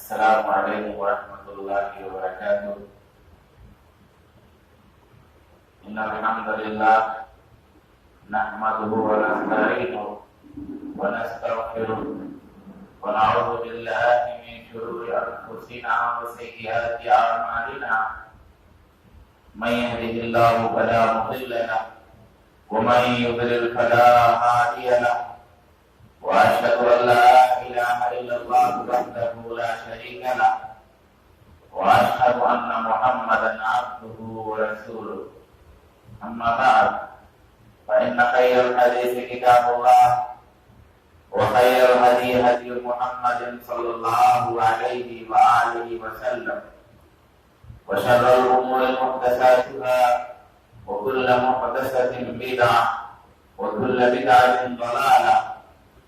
السلام علیکم ورحمۃ اللہ وبرکاتہ۔ ان الحمد للہ نحمده ونستعینه ونستغفره ونعوذ باللہ من شرور انفسنا وسیئات اعمالنا، من يهده الله فلا مضل له ومن يضلل فلا هادي له، واشهد ان لا اله الا الله وحده لا شريك له، واشهد ان محمدا عبده ورسوله، اما بعد فان خير الحديث كتاب الله، وخير الهدي هدي محمد صلى الله عليه واله وسلم، وشر الامور محدثاتها وكل محدثة بدعة وكل بدعة ضلالة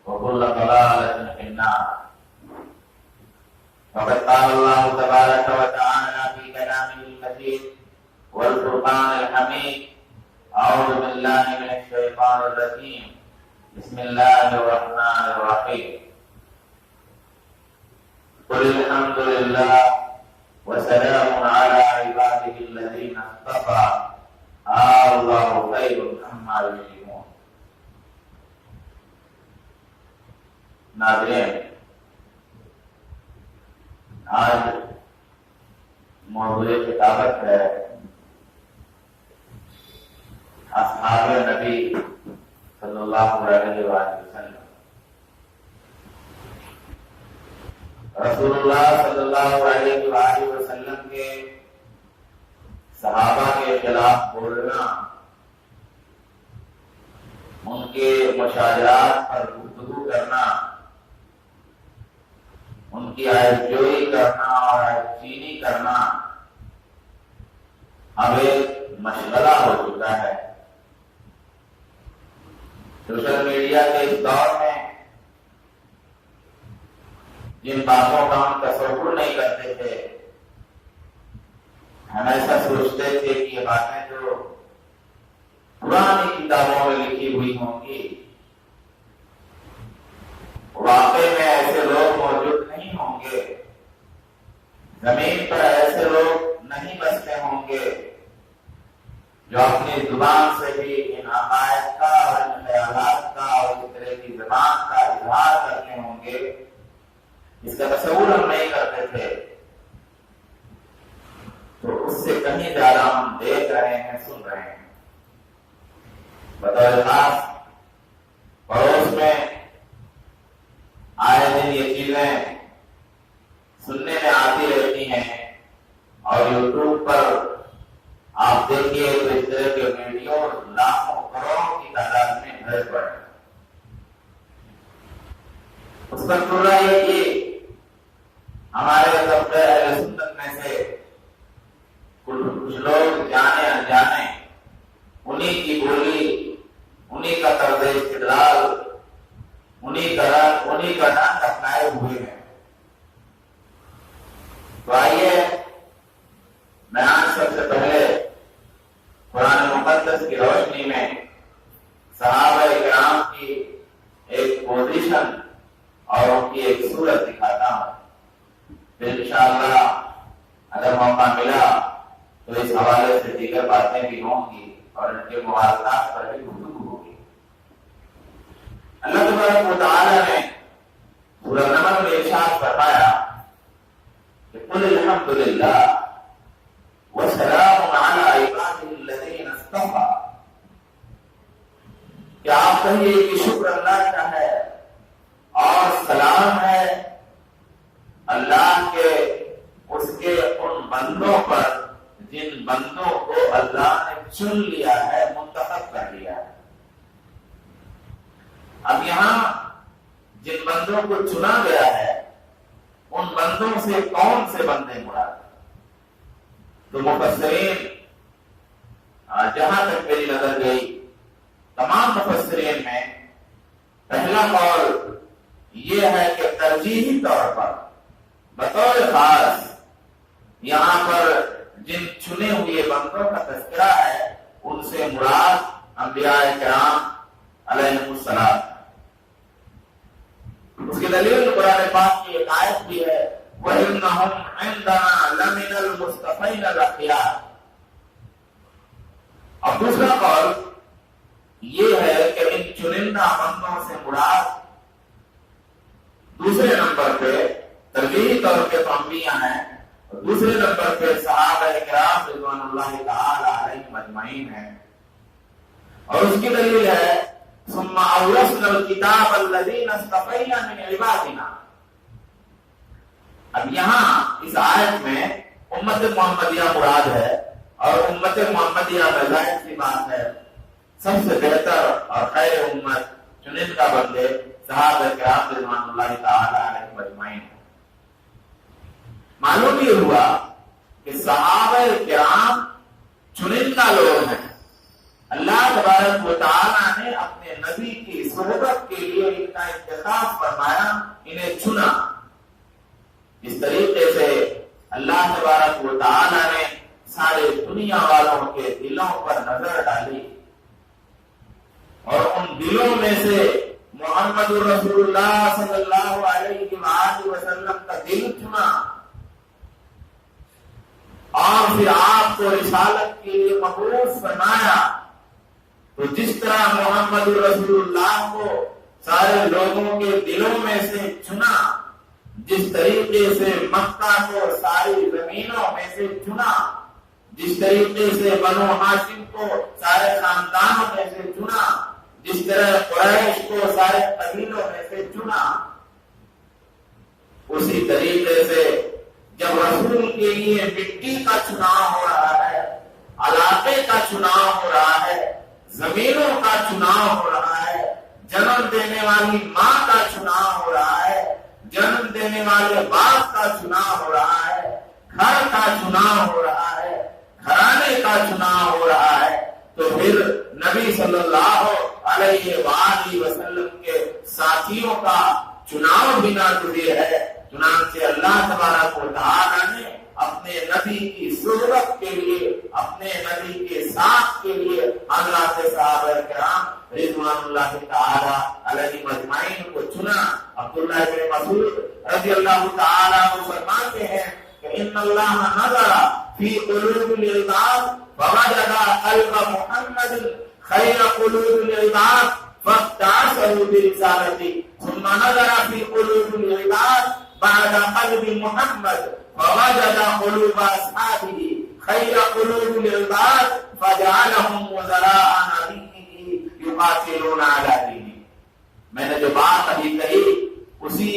وكل ضلالة في النار۔ فقد قال الله تبارك وتعالى في كلامه المجيد والفرقان الحميد: أعوذ بالله من الشيطان الرجيم، بسم الله الرحمن الرحيم، قل الحمد لله وسلام على عباده الذين اصطفى اللہ خیر عما یشرکون۔ ناظرین، آج موضوع خطابت ہے اصحاب نبی صلی اللہ علیہ وآلہ وسلم۔ رسول اللہ صلی اللہ علیہ وآلہ وسلم کے صحابہ کے خلاف بولنا، ان کے مشاجرات پر گفتگو کرنا، ان کی عیب جوئی کرنا اور عیب چینی کرنا اب ایک مشغلہ ہو چکا ہے۔ سوشل میڈیا کے اس دور میں جن باتوں کا ہم تصور نہیں کرتے تھے، ہم ایسا سوچتے تھے کہ یہ باتیں تو پرانی کتابوں میں لکھی ہوئی ہوں گی، واقعی میں ایسے لوگ موجود نہیں ہوں گے، زمین پر ایسے لوگ نہیں بستے ہوں گے جو اپنی زبان سے بھی ان عقائد کا اور ان خیالات کا اور اس طرح کی زبان کا اظہار کرتے ہوں گے۔ اس کا تصور ہم نہیں کرتے تھے، تو اس سے کہیں زیادہ ہم دیکھ رہے ہیں، سن رہے ہیں۔ بطور خاص پڑوس میں آئے دن یہ چیزیں سننے میں آتی رہتی ہیں، اور یوٹیوب پر آپ دیکھیے تو اس طرح کے ویڈیو لاکھوں کروڑوں کی تعداد میں بھرے پڑے۔ اس پر پورا یہ کہ ہمارے طبقہ اہل سنت میں سے کچھ لوگ جانے انجانے انہی کی بولی، انہی کا طرز استدلال، انہی کا رنگ اپنائے ہوئے ہیں۔ تو آئیے میں آج سب سے پہلے قرآن مقدس کی روشنی میں صحابہ کرام کی ایک پوزیشن اور ان کی ایک صورت دکھاتا ہوں، پھر انشاءاللہ اگر موقع ملا تو اس حوالے سے دیگر باتیں بھی ہوں گی اور ان کے موازنات پر بھی گفتگو ہوگی۔ اللہ تبارک و تعالی نے سورہ نمل میں ارشاد فرمایا کہ قل الحمد للہ وسلام علی عبادہ الذین اصطفیٰ، کہ آپ کہیے کہ شکر اللہ کا ہے اور سلام ہے اللہ کے اس کے ان بندوں پر جن بندوں کو اللہ نے چن لیا ہے، منتخب کر لیا ہے۔ اب یہاں جن بندوں کو چنا گیا ہے ان بندوں سے کون سے بندے مراد؟ تو مفسرین جہاں تک میری نظر گئی، تمام مفسرین میں پہلا قول یہ ہے کہ ترجیحی طور پر بطور خاص یہاں پر جن چنے ہوئے بندوں کا تذکرہ ہے ان سے مراد انبیاء کرام علیہ السلام۔ اس کی دلیل قرآن پاک کی ایک آیت بھی ہے وَإِنَّهُمْ عِنْدَنَا لَمِنَ الْمُصْطَفَيْنَ الْأَخْيَارِ۔ اور دوسرا قول یہ ہے کہ ان چنندہ بندوں سے مراد دوسرے نمبر پہ ترجیحی طور پہ تو انبیاء ہیں، اور دوسرے نمبر پہ صحابہ کرام رضوان اللہ تعالی علیہم اجمعین ہیں۔ اور اس کی دلیل ہے ثم اورثنا الکتاب الذین اصطفینا من عبادنا۔ اب یہاں اس آیت میں امت محمدیہ مراد ہے، اور امت محمدیہ میں ظاہر سی بات ہے سب سے بہتر اور خیر امت چنندہ بندے صحابہ کرام رضوان اللہ تعالی علیہم اجمعین۔ معلوم یہ ہوا کہ صحابہ کرام چنندہ لوگ ہیں، اللہ تبارک و تعالیٰ نے اپنے نبی کی صحبت کے لیے ان کا انتخاب فرمایا، انہیں چنا۔ اس طریقے سے اللہ تبارک و تعالیٰ نے سارے دنیا والوں کے دلوں پر نظر ڈالی، اور ان دلوں میں سے محمد رسول اللہ صلی اللہ علیہ وآلہ وسلم کا دل چنا، اور پھر آپ کو رسالت کے لیے مبعوث فرمایا۔ تو جس طرح محمد رسول اللہ کو سارے لوگوں کے دلوں میں سے چنا، جس طریقے سے مکہ کو ساری زمینوں میں سے چنا، جس طریقے سے بنو ہاشم کو سارے خاندانوں میں سے چنا، جس طرح قریش کو سارے قبیلوں میں سے چنا، اسی طریقے سے جب رسول کے لیے مٹی کا چناؤ ہو رہا ہے، علاقے کا چناؤ ہو رہا ہے، زمینوں کا چناؤ ہو رہا ہے، جنم دینے والی ماں کا چناؤ ہو رہا ہے، جنم دینے والے باپ کا چناؤ ہو رہا ہے، گھر کا چناؤ ہو رہا ہے، گھرانے کا چناؤ ہو رہا ہے، تو پھر نبی صلی اللہ علیہ وآلہ وسلم کے ساتھیوں کا چناؤ بھی ناگزیر ہے۔ چنانچہ اللہ تبارک و تعالیٰ نے اپنے نبی کی صحبت کے لیے، اپنے نبی کے ساتھ کے لیے حضرات صحابہ کرام رضوان اللہ تعالی علیہم اجمعین کو چنا۔ عبداللہ بن مسعود رضی اللہ تعالیٰ عنہ فرماتے ہیں کہ ان اللہ نظر فی قلوب العباد فوجد قلب محمد خیر قلوب العباد فاستعصه برسالته ثم نظر فی قلوب العباد بعد قلب محمد فوجد قلوب اصحابه خیر قلوب العباد فجعلهم وزراء نبیه یقاتلون علی دینه۔ میں نے جو بات ابھی کہی اسی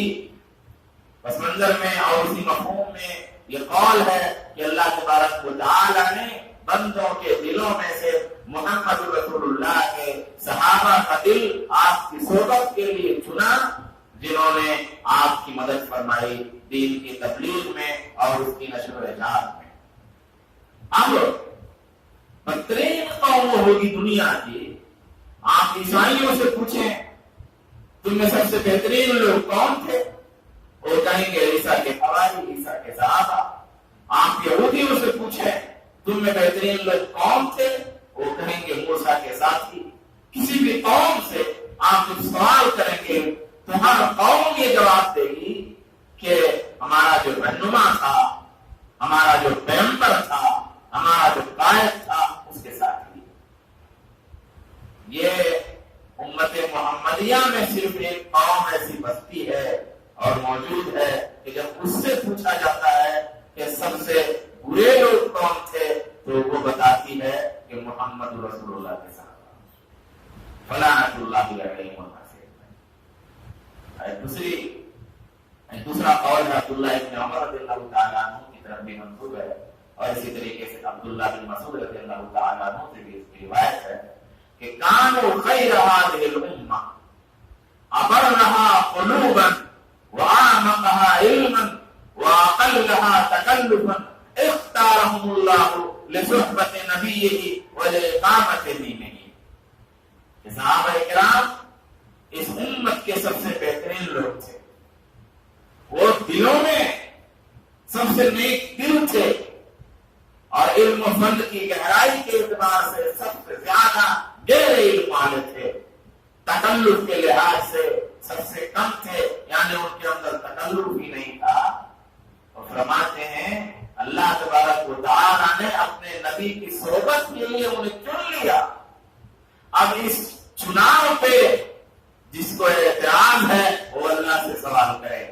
پس منظر میں اور اسی مفہوم میں یہ قول ہے کہ اللہ تبارک و تعالی نے بندوں کے دلوں میں سے محمد رسول اللہ کے صحابہ کا دل آپ کی صحبت کے لیے چنا، جنہوں نے آپ کی مدد فرمائی دین کی تبلیغ میں اور اس کی نشر و اشاعت میں۔ اب بدترین قوم ہوگی دنیا کی، آپ عیسائیوں سے پوچھیں تم میں سب سے بہترین لوگ کون تھے، وہ کہیں گے عیسیٰ کے حواری، عیسیٰ کے صحابہ۔ آپ یہودیوں سے پوچھیں تم میں بہترین لوگ کون تھے، وہ کہیں گے موسیٰ کے ساتھی۔ کسی بھی قوم سے آپ جب سوال کریں گے تو ہر قوم یہ جواب دے گی کہ ہمارا جو رہنما تھا، ہمارا جو پیغمبر تھا، ہمارا جو قائد تھا، اس کے ساتھ ہی۔ یہ امت محمدیہ میں صرف ایک قوم ایسی بستی ہے اور موجود ہے کہ جب اس سے پوچھا جاتا ہے کہ سب سے برے لوگ کون تھے تو وہ بتاتی ہے کہ محمد رسول اللہ کے ساتھ فلانت اللہ علیہ دوسرا قول ہے عبداللہ ابن عمر رضی اللہ تعالیٰ عنہ کی طرف بھی منسوب ہے، اور اسی طریقے سے عبداللہ بن مسعود رضی اللہ تعالیٰ عنہ سے بھی اس کی روایت ہے کہ کانوا خیر هذه الامہ ابرها قلوبا واعمقها علما واقلها تکلفا اختارهم اللہ لصحبت نبیہ ولاقامت دینہ۔ کہ صحابہ کرام اس امت کے سب سے بہترین لوگ تھے، وہ دلوں میں سب سے نیک دل تھے، اور علم و فن کی گہرائی کے اعتبار سے سب سے زیادہ گہرے علم والے تھے، تکلف کے لحاظ سے سب سے کم تھے، یعنی ان کے اندر تکلف ہی نہیں تھا، فرماتے ہیں اللہ تبارک و تعالیٰ نے اپنے نبی کی صحبت کے لیے انہیں چن لیا. اب اس چناؤ پہ جس کو اعتراض ہے وہ اللہ سے سوال کرے.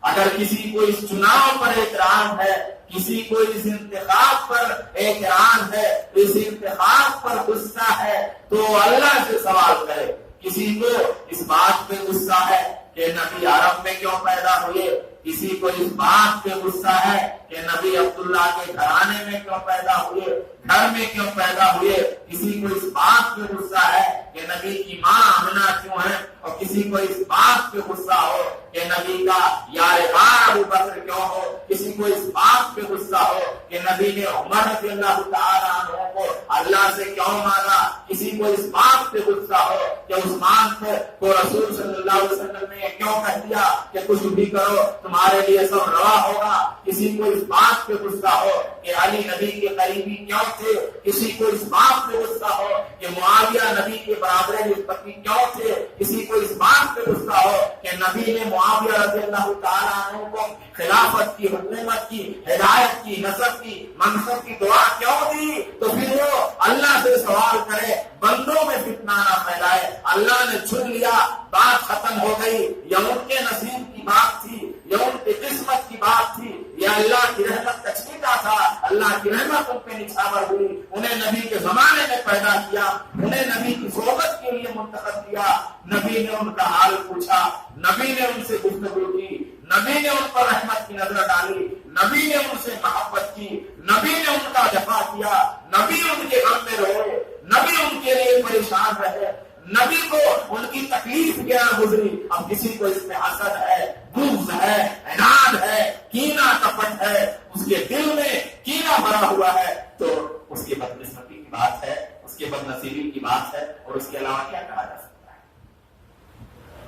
اگر کسی کو اس چناؤ پر اعتراض ہے، کسی کو اس انتخاب پر اعتراض ہے، اس انتخاب پر غصہ ہے، تو اللہ سے سوال کرے. کسی کو اس بات پہ غصہ ہے کہ نبی عرب میں کیوں پیدا ہوئے، کسی کو اس بات پہ غصہ ہے کہ نبی عبداللہ کے گھرانے میں کیوں پیدا ہوئے، گھر میں کیوں پیدا ہوئے، کسی کو اس بات پہ غصہ ہے کہ نبی کی ماں آمنہ کیوں ہے، اور کسی کو اس بات پہ غصہ ہو کہ نبی کا یار غار ابو بکر کیوں ہو، کسی کو اس بات پہ غصہ ہو کہ نبی نے عمر رضی اللہ تعالیٰ عنہ کو اللہ سے کیوں مانگا، کسی کو اس بات پہ غصہ ہو کہ عثمان کو رسول صلی اللہ علیہ وسلم نے کیوں کہہ دیا کہ کچھ بھی کرو تمہارے لیے سب روا ہوگا، کسی کو اس بات پہ غصہ ہو کہ علی نبی کے قریبی کیوں تھے، کسی کو اس بات پہ غصہ ہو کہ معاویہ نبی کے برابر نسبتی کیوں تھے، کسی کو اس بات پہ غصہ ہو کہ نبی نے معاویہ رضی اللہ تعالیٰ عنہ کو خلافت کی، حکومت کی، ہدایت کی، نصب کی، منصب کی دعا کیوں دی. تو پھر وہ اللہ سے سوال کرے، بندوں میں فتنہ نہ پھیلائے. اللہ نے چن لیا، بات ختم ہو گئی. یہ ان کے نصیب کی بات تھی، یہ ان کی قسمت کی بات تھی، یہ اللہ کی رحمت کا چھیٹا تھا. اللہ کی رحمت ان پہ نچھاور ہوئی، انہیں نبی کے زمانے میں پیدا کیا، انہیں نبی کی صحبت کے لیے منتخب کیا. نبی نے ان کا حال پوچھا، نبی نے ان سے گفتگو کی، نبی نے ان پر رحمت کی نظر ڈالی، نبی نے ان سے محبت کی، نبی نے ان کا دفاع کیا، نبی ان کے غم میں روئے، نبی ان کے لیے پریشان رہے، نبی کو ان کی تکلیف کیا گزری. اب کسی کو اس میں حسد ہے، بغض ہے، عناد ہے، کینہ کپٹ ہے، اس کے دل میں کینہ بھرا ہوا ہے، تو اس کی بدقسمتی کی بات ہے، اس کے بد نصیبی کی بات ہے، اور اس کے علاوہ کیا کہا جا سکتا ہے.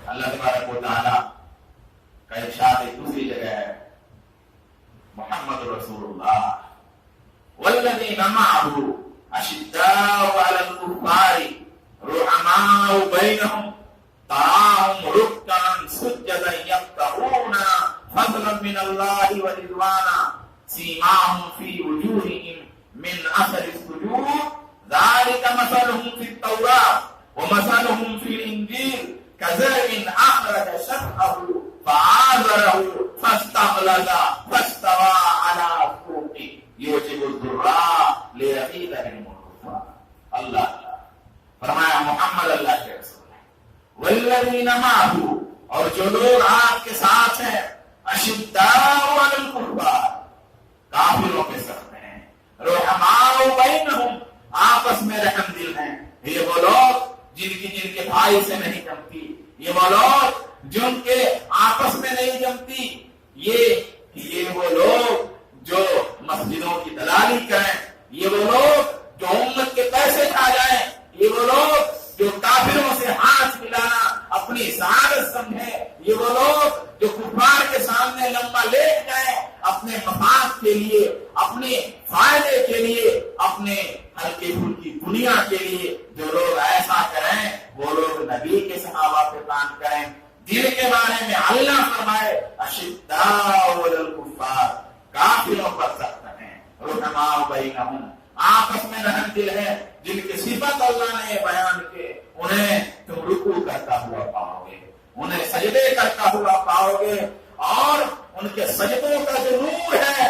اللہ تبارک و تعالی کا ارشاد ایک دوسری جگہ ہے، محمد رسول اللہ والذین معه اشداء علی الکفار رحماء بینہم تراہم رکعا سجدا یبتغون فضلا من اللہ ورضوانا سیماہم فی وجوہہم من اثر السجود ذلک مثلہم فی التوراۃ ومثلہم فی الانجیل كزرع أخرج شطأه فآزره فاستغلظ فاستوى على سوقه يعجب الضراء ليغيظ بهم الكفار. اللہ فرمایا محمد اللہ کے رسول ہے. والذین معه، اور جو لوگ آپ کے ساتھ ہیں، اشداء علی الکفار، کافروں کے سخت ہیں، رحماء بینہم، آپس میں رحم دل ہیں. یہ وہ لوگ جن کے بھائی سے نہیں جمتی، یہ وہ لوگ جن کے آپس میں نہیں جمتی، یہ وہ لوگ جو مسجدوں کی دلالی کریں، یہ وہ لوگ جو امت کے پیسے کھا جائیں، یہ وہ لوگ جو کافروں سے ہاتھ ملانا اپنی سعادت سمجھیں، یہ وہ لوگ جو کفار کے سامنے لمبا لیٹ جائیں اپنے مفاد کے لیے، اپنے فائدے کے لیے، اپنے ہلکے پھلکی دنیا کے لیے. جو لوگ ایسا کریں وہ لوگ نبی کے صحابہ پہ کام کریں. دل کے بارے میں اللہ فرمائے اشداء علی الکفار، کافروں پر سخت ہیں، رحماء بینہم، آپس میں رحم دل ہے. جن کی صفت اللہ نے بیان کی، انہیں تم رکوع کرتا ہوا پاؤ گے، انہیں سجدے کرتا ہوا پاؤ گے، اور ان کے سجدوں کا جو نور ہے،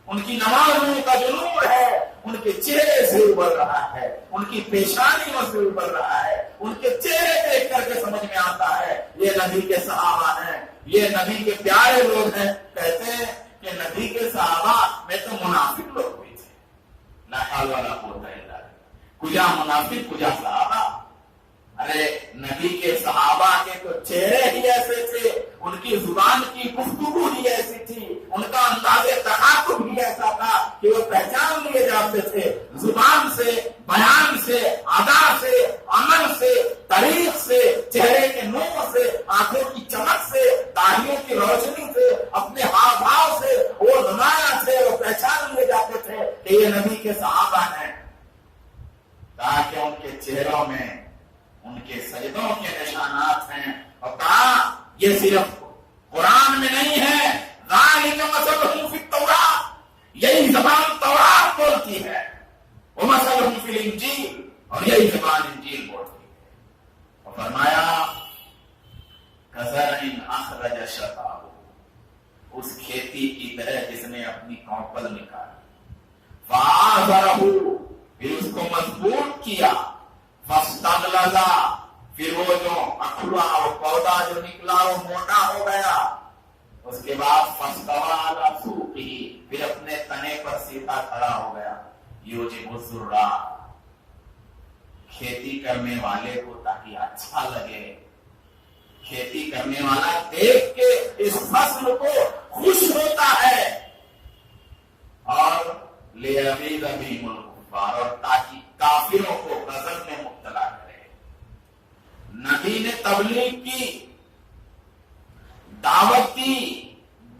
ان کی نمازوں کا جو نور ہے، ان کے چہرے سے ابھر رہا ہے، ان کی پیشانیوں سے ابھر رہا ہے، ان کے چہرے دیکھ کر کے سمجھ میں آتا ہے یہ نبی کے صحابہ ہیں، یہ نبی کے پیارے لوگ ہیں. کہتے ہیں کہ نبی کے صحابہ میں تو منافق لوگ بھی تھے. لا حول ولا قوت الا باللہ. کجا منافق کجا صحابہ. ارے نبی کے صحابہ کے تو چہرے ہی ایسے تھے، ان کی زبان کی گفتگو ہی ایسی تھی، ان کا انداز تخاطب بھی ایسا تھا کہ وہ پہچان لیے جاتے تھے. زبان سے، بیان سے، ادا سے، عمل سے، طریق سے، چہرے کے نور سے، آنکھوں کی چمک سے، داڑھیوں کی روشنی سے، اپنے ہاتھ بھاؤ سے وہ نمایاں تھے، وہ پہچان لیے جاتے تھے کہ یہ نبی کے صحابہ ہیں. تاکہ ان کے چہروں میں ان کے سجدوں کے نشانات ہیں. اور کہا یہ صرف قرآن میں نہیں ہے، ذالک مثلہم فی یہی زبان انجیل بولتی ہے۔ اور فرمایا کزرع اخرج شطأہ، اس کھیتی کی طرح جس نے اپنی کونپل نکالی، فآزرہ، پھر اس کو مضبوط کیا، فاستغلظ، پھر وہ جو اکھڑا وہ پودا جو نکلا وہ موٹا ہو گیا، اس کے بعد فاستویٰ علی سوقہ، پھر اپنے تنے پر سیدھا کھڑا ہو گیا، یوجب الزراع، کھیتی کرنے والے کو تاکہ اچھا لگے، کھیتی کرنے والا دیکھ کے اس فصل کو خوش ہوتا ہے، اور لیغیظ بہم الکفار، اور تاکہ کافروں کو غضب میں مبتلا کرے۔ نبی نے تبلیغ کی، دعوت دی،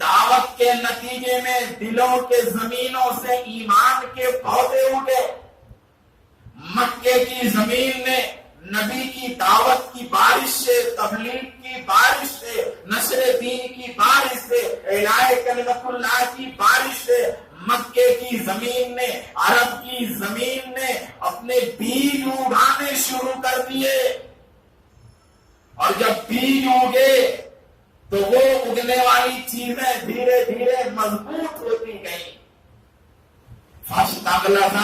دعوت کے نتیجے میں دلوں کے زمینوں سے ایمان کے پودے اگے۔ مکے کی زمین نے نبی کی دعوت کی بارش سے، تبلیغ کی بارش سے، نشر دین کی بارش سے، اعلاء کلمت اللہ کی بارش سے مکے کی زمین نے، عرب کی زمین نے اپنے بیج اگانے شروع کر دیے، اور جب بیج اگے تو وہ اگنے والی چیزیں دھیرے دھیرے مضبوط ہوتی گئیں، فاستغلظ،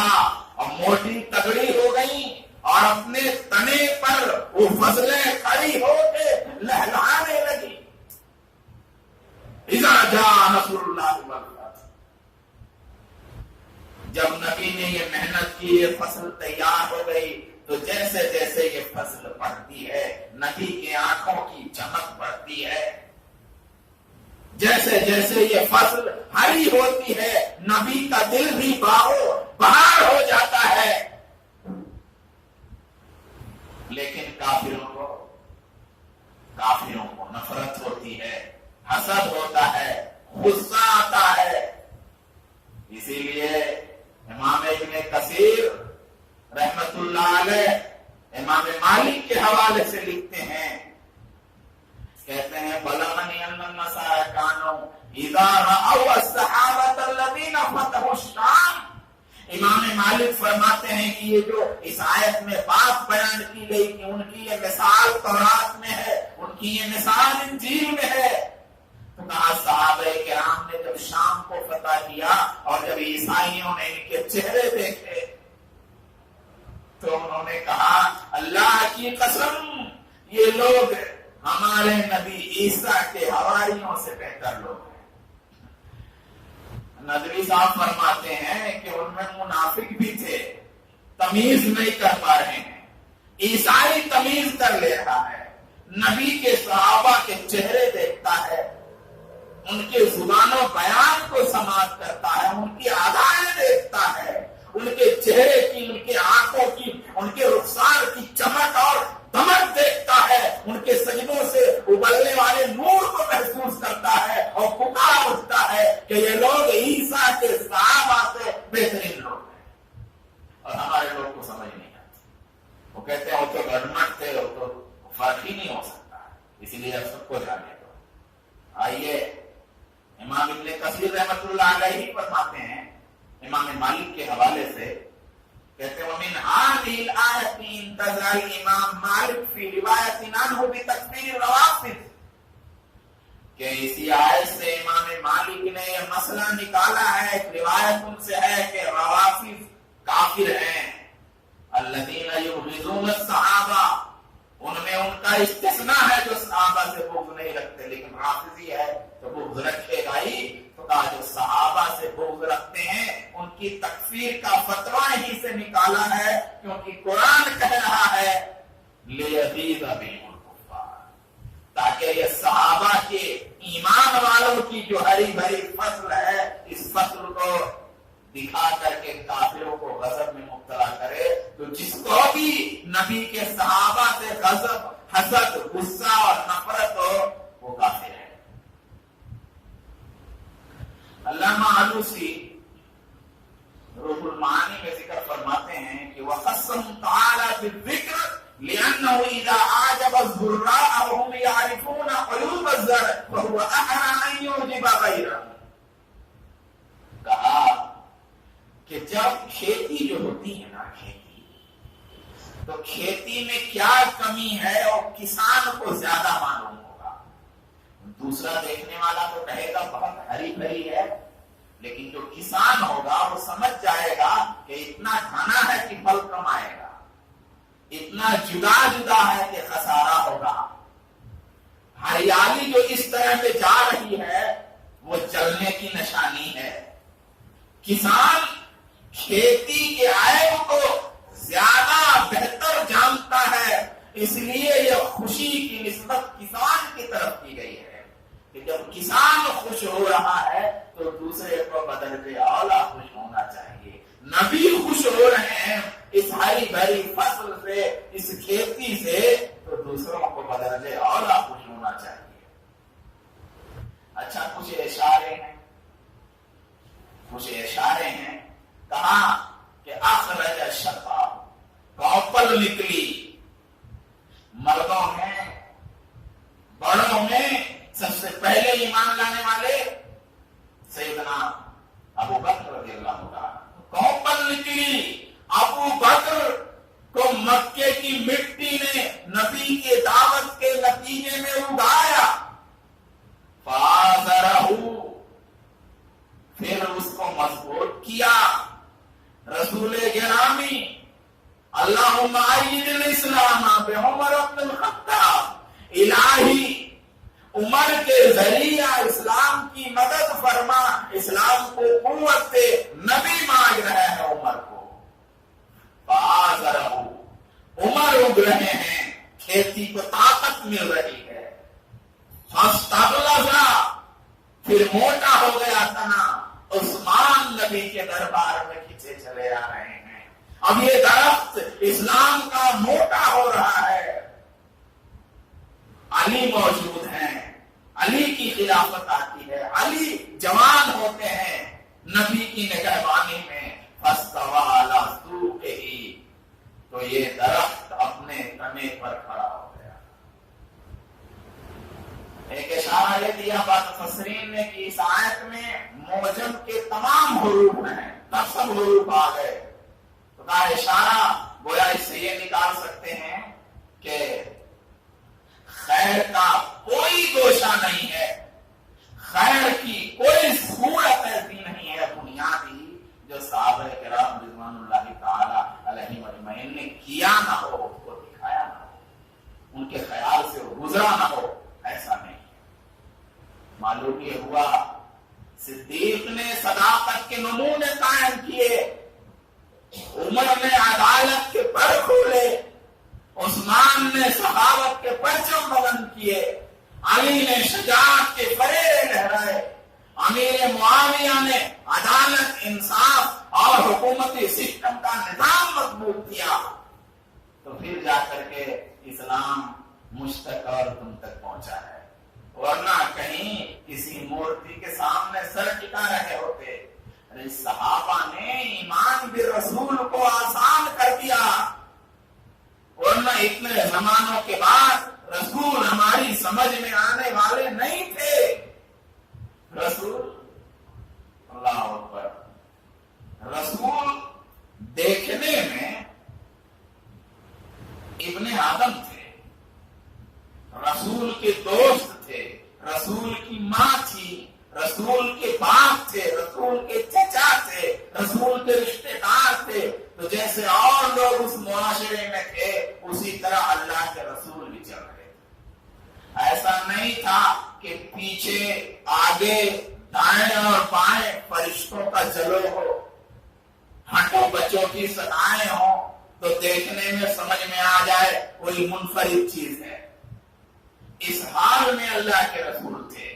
اور موٹی تگڑی ہو گئی، اور اپنے تنے پر وہ فصلیں کھڑی ہو کے لہلانے لگی۔ اذا جاء نصر اللہ والفتح، جب نبی نے یہ محنت کی، یہ فصل تیار ہو گئی، تو جیسے جیسے یہ فصل بڑھتی ہے نبی کی آنکھوں کی چمک بڑھتی ہے، جیسے جیسے یہ فصل ہری ہوتی ہے نبی کا دل بھی بہار ہو جاتا ہے۔ لیکن کافروں کو نفرت ہوتی ہے، حسد ہوتا ہے، غصہ آتا ہے۔ اسی لیے امام ابن کثیر رحمت اللہ علیہ امام مالک کے حوالے سے لکھتے ہیں، کہتے ہیں بلغنی ان النصارى كانوا اذا راوا الصحابة الذين فتحوا الشام، امام مالک فرماتے ہیں کہ یہ جو اس آیت میں بات بیان کی گئی کہ ان کی یہ مثال تورات میں ہے، ان کی یہ مثال انجیل میں ہے، تو کہا صحابہ کرام نے جب شام کو فتح کیا اور جب عیسائیوں نے ان کے چہرے دیکھے تو انہوں نے کہا اللہ کی قسم یہ لوگ ہمارے نبی عیسیٰ کے حواریوں سے بہتر لوگ ہیں۔ ندوی صاحب فرماتے ہیں کہ ان میں منافق بھی تھے، تمیز نہیں کر پا رہے ہیں، عیسائی تمیز کر لے رہا ہے، نبی کے صحابہ کے چہرے دیکھتا ہے، ان کے زبان و بیان کو سماعت کرتا ہے، ان کی ادائیں دیکھتا ہے، ان کے چہرے کی، ان کے آنکھوں کی، ان کے رخسار کی چمک اور دمک دیکھتا ہے، ان کے سجدوں سے ابلنے والے نور کو محسوس کرتا ہے، اور پکار اٹھتا ہے کہ یہ لوگ عیسیٰ کے صحابہ سے بہترین لوگ ہیں۔ اور ہمارے لوگ کو سمجھ نہیں آتا، وہ کہتے ہیں وہ تو گورنمنٹ تھے، وہ تو فرق ہی نہیں ہو سکتا، اسی لیے اب سب کو جانے دو۔ آئیے امام ابن کثیر رحمت اللہ علیہ فرماتے ہیں امام مالک کے حوالے سے، کہتے ہیں وَمِنْ هَذِهِ الْآيَةِ انتزع الامام مالک فی روایت عنہ بتکفیر الروافض، کہ اسی آیت سے امام مالک نے یہ مسئلہ نکالا ہے، ایک روایت ان سے ہے کہ روافض کافر ہیں، الذین یبغضون الصحابہ، ان میں ان کا استثناء ہے جو صحابہ سے بغض نہیں رکھتے، لیکن رافضی ہے تو بغض رکھے گا ہی، تو کہا جو صحابہ سے بغض رکھتے ہیں ان کی تکفیر کا فتویٰ ہی سے نکالا ہے، کیونکہ قرآن کہہ رہا ہے لیغیظ بہم الکفار، تاکہ یہ صحابہ کے ایمان والوں کی جو ہری بھری فصل ہے اس فصل کو دکھا کر کے کافروں کو غضب میں مبتلا کرے، تو جس کو بھی نبی کے صحابہ سے غضب، حسد، غصہ اور نفرت ہو وہ کافر ہے۔ علامہ آلوسی روح المعانی میں ذکر فرماتے ہیں کہ وَقَسَّمْ تَعَالَى بِالذِّكْرِ لِأَنَّهُ إِذَا أَعْجَبَ الزُّرَّاءَ وَهُمْ يَعْرِفُونَ عُيُوبَ الزَّرْعِ فَهُوَ أَحْرَىٰ أَن يُعْجِبَ غَيْرَهُ، کہا کہ جب کھیتی جو ہوتی ہے نا، کھیتی تو کھیتی میں کیا کمی ہے اور کسان کو زیادہ معلوم ہوگا. دوسرا دیکھنے والا تو کہے گا بہت ہری بھری ہے، لیکن جو کسان ہوگا وہ سمجھ جائے گا کہ اتنا کھانا ہے کہ پھل کم آئے گا، اتنا جدا جدا ہے کہ خسارہ ہوگا. ہریالی جو اس طرح سے جا رہی ہے وہ جلنے کی نشانی ہے. کسان کھیتی کے عیب کو زیادہ بہتر جانتا ہے، اس لیے یہ خوشی کی نسبت کسان کی طرف کی گئی ہے کہ جب کسان خوش ہو رہا ہے تو دوسرے کو بدلتے اولا خوش ہونا چاہیے. نبی خوش ہو رہے ہیں اس ہری بھری فصل سے، اس کھیتی سے، تو دوسروں کو بدلتے اولا خوش ہونا چاہیے. اچھا، کچھ اشارے ہیں. کہا کہ اخرج الشفا، کوپل نکلی. مردوں میں بڑوں میں سب سے پہلے ایمان لانے والے سیدنا ابو بکر رضی اللہ عنہ. کوپل نکلی. ابو بکر کو مکے کی مٹی نے نبی کے دعوت کے نتیجے میں اگایا. فآزرہ، پھر اس کو مضبوط کیا. رسول گرامی اللہم اید الاسلام بعمر بن الخطاب، الہی عمر کے ذریعہ اسلام کی مدد فرما. اسلام کو قوت دے، نبی مانگ رہے ہیں عمر کو. فآزرہ، عمر اگ رہے ہیں، کھیتی کو طاقت مل رہی ہے. فاستغلظ، پھر موٹا ہو گیا تنا. عثمان نبی کے دربار میں کھینچے چلے آ رہے ہیں. اب یہ درخت اسلام کا موٹا ہو رہا ہے. علی موجود ہیں، علی کی خلافت آتی ہے، علی جوان ہوتے ہیں نبی کی نگہبانی میں. فاستوى علی سوقہ، تو یہ درخت اپنے تنے پر کھڑا ہو گیا. ایک اشارہ یہ دیا مفسرین نے کہ اس آیت میں موجم کے تمام حروف ہیں، سب حروف آ گئے. تو کا اشارہ گویا اس سے یہ نکال سکتے ہیں کہ خیر کا کوئی گوشہ نہیں ہے، خیر کی کوئی صورت ایسی نہیں ہے بنیادی جو صحابہ کرام رضوان اللہ تعالی علیہم اجمعین نے کیا نہ ہو، اس کو دکھایا نہ ہو، ان کے خیال سے گزرا نہ ہو. ایسا نہیں. معلوم یہ ہوا صدیق نے صداقت کے نمونے قائم کیے، عمر نے عدالت کے پر کھولے، عثمان نے صحابت کے پرچم بلند کیے، علی نے شجاعت کے فریرے لہرائے، امیر معاویہ نے عدالت، انصاف اور حکومتی سسٹم کا نظام مضبوط کیا. تو پھر جا کر کے اسلام مجھ تک اور تم تک پہنچا ہے. ورنہ کہیں کسی مورتی کے سامنے سر ٹکا رہے ہوتے. صحابہ نے ایمان بالرسول کو آسان کر دیا، ورنہ اتنے زمانوں کے بعد رسول ہماری سمجھ میں آنے والے نہیں تھے. رسول، اللہ اکبر، رسول دیکھنے میں ابن آدم تھے، رسول کے دوست تھے، رسول کی ماں تھی، رسول کے باپ تھے، رسول کے چچا تھے، رسول کے رشتے دار تھے. تو جیسے اور لوگ اس معاشرے میں تھے اسی طرح اللہ کے رسول بھی چل رہے تھے. ایسا نہیں تھا کہ پیچھے آگے دائیں اور بائیں فرشتوں کا جلو ہو، ہنٹوں بچوں کی صدائیں ہوں تو دیکھنے میں سمجھ میں آ جائے کوئی منفرد چیز ہے. اس حال میں اللہ کے رسول تھے.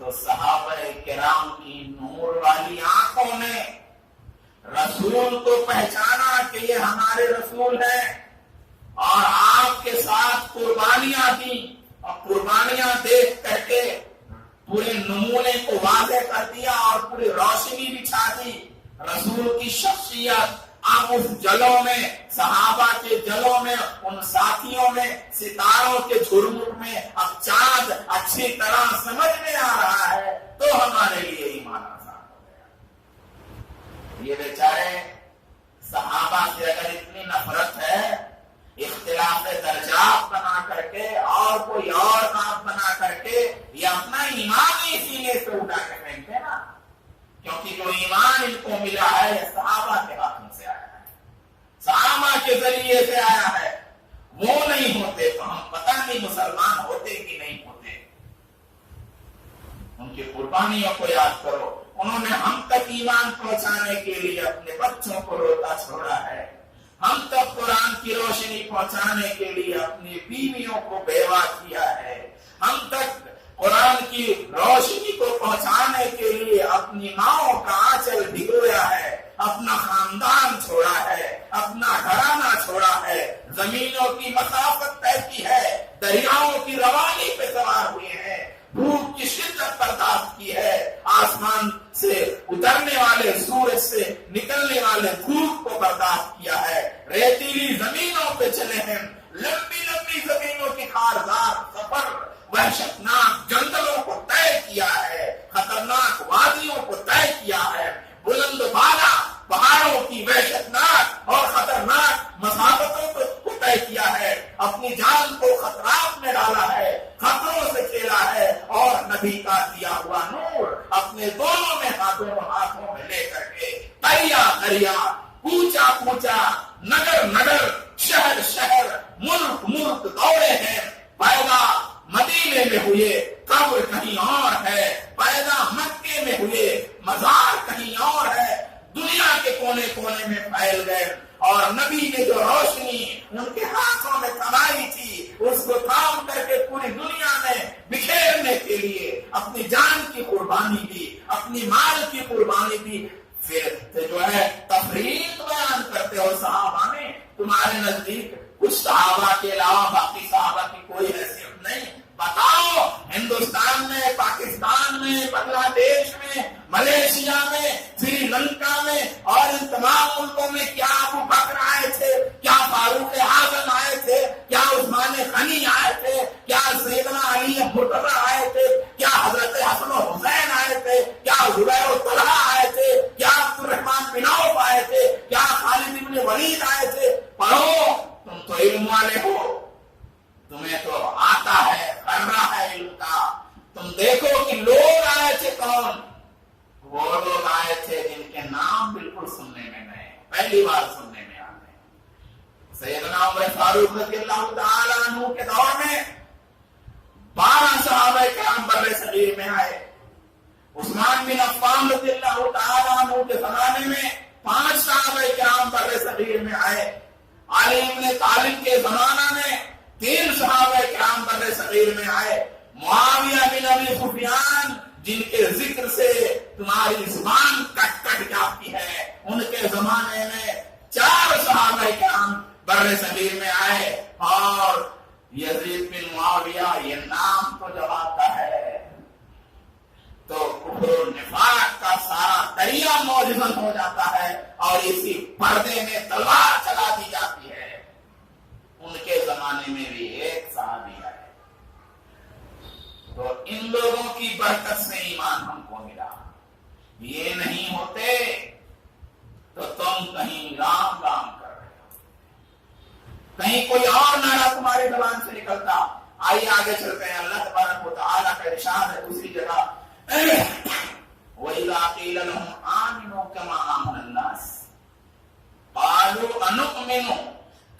تو صحابہ کرام کی نور والی آنکھوں نے رسول کو پہچانا کہ یہ ہمارے رسول ہیں، اور آپ کے ساتھ قربانیاں دیں، اور قربانیاں دیکھ کر کے پورے نمونے کو واضح کر دیا اور پوری روشنی بچھا دی. رسول کی شخصیت اب اس جلوں میں، صحابہ کے جلوں میں، ان ساتھیوں میں، ستاروں کے جھرمٹ میں اب چاند اچھی طرح سمجھ میں آ رہا ہے. تو ہمارے لیے ایمان آسان ہو گیا. یہ بیچارے صحابہ سے اگر اتنی نفرت ہے اپنا ایمان ہی سینے سے اٹھا کے پھینکتے نا، کیونکہ جو ایمان ان کو ملا ہے یہ صحابہ کے ہاتھوں سے آیا ہے، صحابہ کے ذریعے سے آیا ہے۔ وہ نہیں ہوتے تو ہم پتہ نہیں مسلمان ہوتے کہ نہیں ہوتے۔ ان کی قربانیوں کو یاد کرو، انہوں نے ہم تک ایمان پہنچانے کے لیے اپنے بچوں کو روتا چھوڑا ہے، ہم تک قرآن کی روشنی پہنچانے کے لیے اپنی بیویوں کو بیوہ کیا ہے، ہم تک قرآن کی روشنی کو پہنچانے کے لیے اپنی ماؤں کا آنچل بھگویا ہے، اپنا خاندان چھوڑا ہے، اپنا گھرانہ چھوڑا ہے، زمینوں کی مسافت طے کی ہے، دریاؤں کی روانی پہ سوار ہوئے ہیں، دھوپ کی شدت برداشت کی ہے، آسمان سے اترنے والے سورج سے نکلنے والے دھوپ کو برداشت کیا ہے، ریتیلی زمینوں پہ چلے ہیں، لمبی لمبی زمینوں کی خاردار سفر، وحشتناک جنگلوں کو طے کیا ہے، خطرناک وادیوں کو طے کیا ہے، بلند بالا پہاڑوں کی وحشتناک اور خطرناک مسافتوں کو طے کیا ہے، اپنی جان کو خطرات میں ڈالا ہے، خطروں سے کھیلا ہے، اور نبی کا دیا ہوا نور اپنے دونوں میں ہاتھوں میں لے کر کے دریا دریا، کوچا کوچا، نگر نگر، شہر شہر، ملک ملک دوڑے ہیں، پیدا مدینے میں ہوئے، قبر کہیں اور ہے، پیدا مکے میں ہوئے، مزار کہیں اور ہے، دنیا کے کونے کونے میں پھیل گئے، اور نبی نے جو روشنی ان کے ہاتھوں میں کمائی تھی اس کو تھام کر کے پوری دنیا میں بکھیرنے کے لیے اپنی جان کی قربانی دی، اپنی مال کی قربانی دی۔ پھر جو ہے تفریق بیان کرتے ہو صحابہ میں، تمہارے نزدیک کچھ صحابہ کے علاوہ باقی صحابہ کی کوئی حیثیت نہیں؟ بتاؤ، ہندوستان میں، پاکستان میں، بنگلہ دیش میں، ملیشیا میں، سری لنکا میں اور ان تمام ملکوں میں کیا ابو بکر آئے تھے؟ کیا فاروق اعظم آئے تھے؟ کیا عثمان غنی آئے تھے؟ کیا سیدنا علی مرتضی آئے تھے؟ کیا حضرت حسن و حسین آئے تھے؟ کیا زبیر و طلحہ آئے تھے؟ کیا عبد الرحمن بن عوف آئے تھے؟ کیا خالد بن ولید آئے تھے؟ پڑھو، تم تو علم والے ہو، تمہیں تو آتا ہے، کر رہا ہے علم کا۔ تم دیکھو کہ لوگ آئے تھے کون؟ وہ لوگ آئے تھے جن کے نام بالکل سننے میں نئے، پہلی بار سننے میں آتے ہیں۔ سیدنا عمر فاروق رضی اللہ تعالیٰ عنہ کے دور میں 12 صحابہ کرام بر صغیر میں آئے، عثمان بن عفان رضی اللہ تعالیٰ عنہ کے زمانے میں 5 صحابہ کرام بر صغیر میں آئے، علی بن طالب کے زمانہ میں 3 صحابہ کرام بر صغیر میں آئے، معاویہ بن ابی سفیان جن کے ذکر سے تمہاری زبان کٹ کٹ جاتی ہے، ان کے زمانے میں 4 صحابہ کرام بر صغیر میں آئے، اور یزید بن معاویہ یہ نام تو جب آتا ہے تو کفر و نفاق کا سارا دریا موجود ہو جاتا ہے، اور اسی پردے میں تلوار چلا دی جاتی ہے۔ ان کے زمانے میں بھی ایک صحابی آئے، تو ان لوگوں کی برکت سے ایمان ہم کو ملا۔ یہ نہیں ہوتے تو تم کہیں رام رام کر رہے ہو، کہیں کوئی اور نعرہ تمہاری زبان سے نکلتا۔ آئیے آگے چلتے ہیں، اللہ تبارک و تعالیٰ کا ارشاد ہے دوسری جگہ، وَإِذَا قِيلَ لَهُمْ آمِنُوا كَمَا آمَنَ النَّاسُ قَالُوا أَنُؤْمِنُ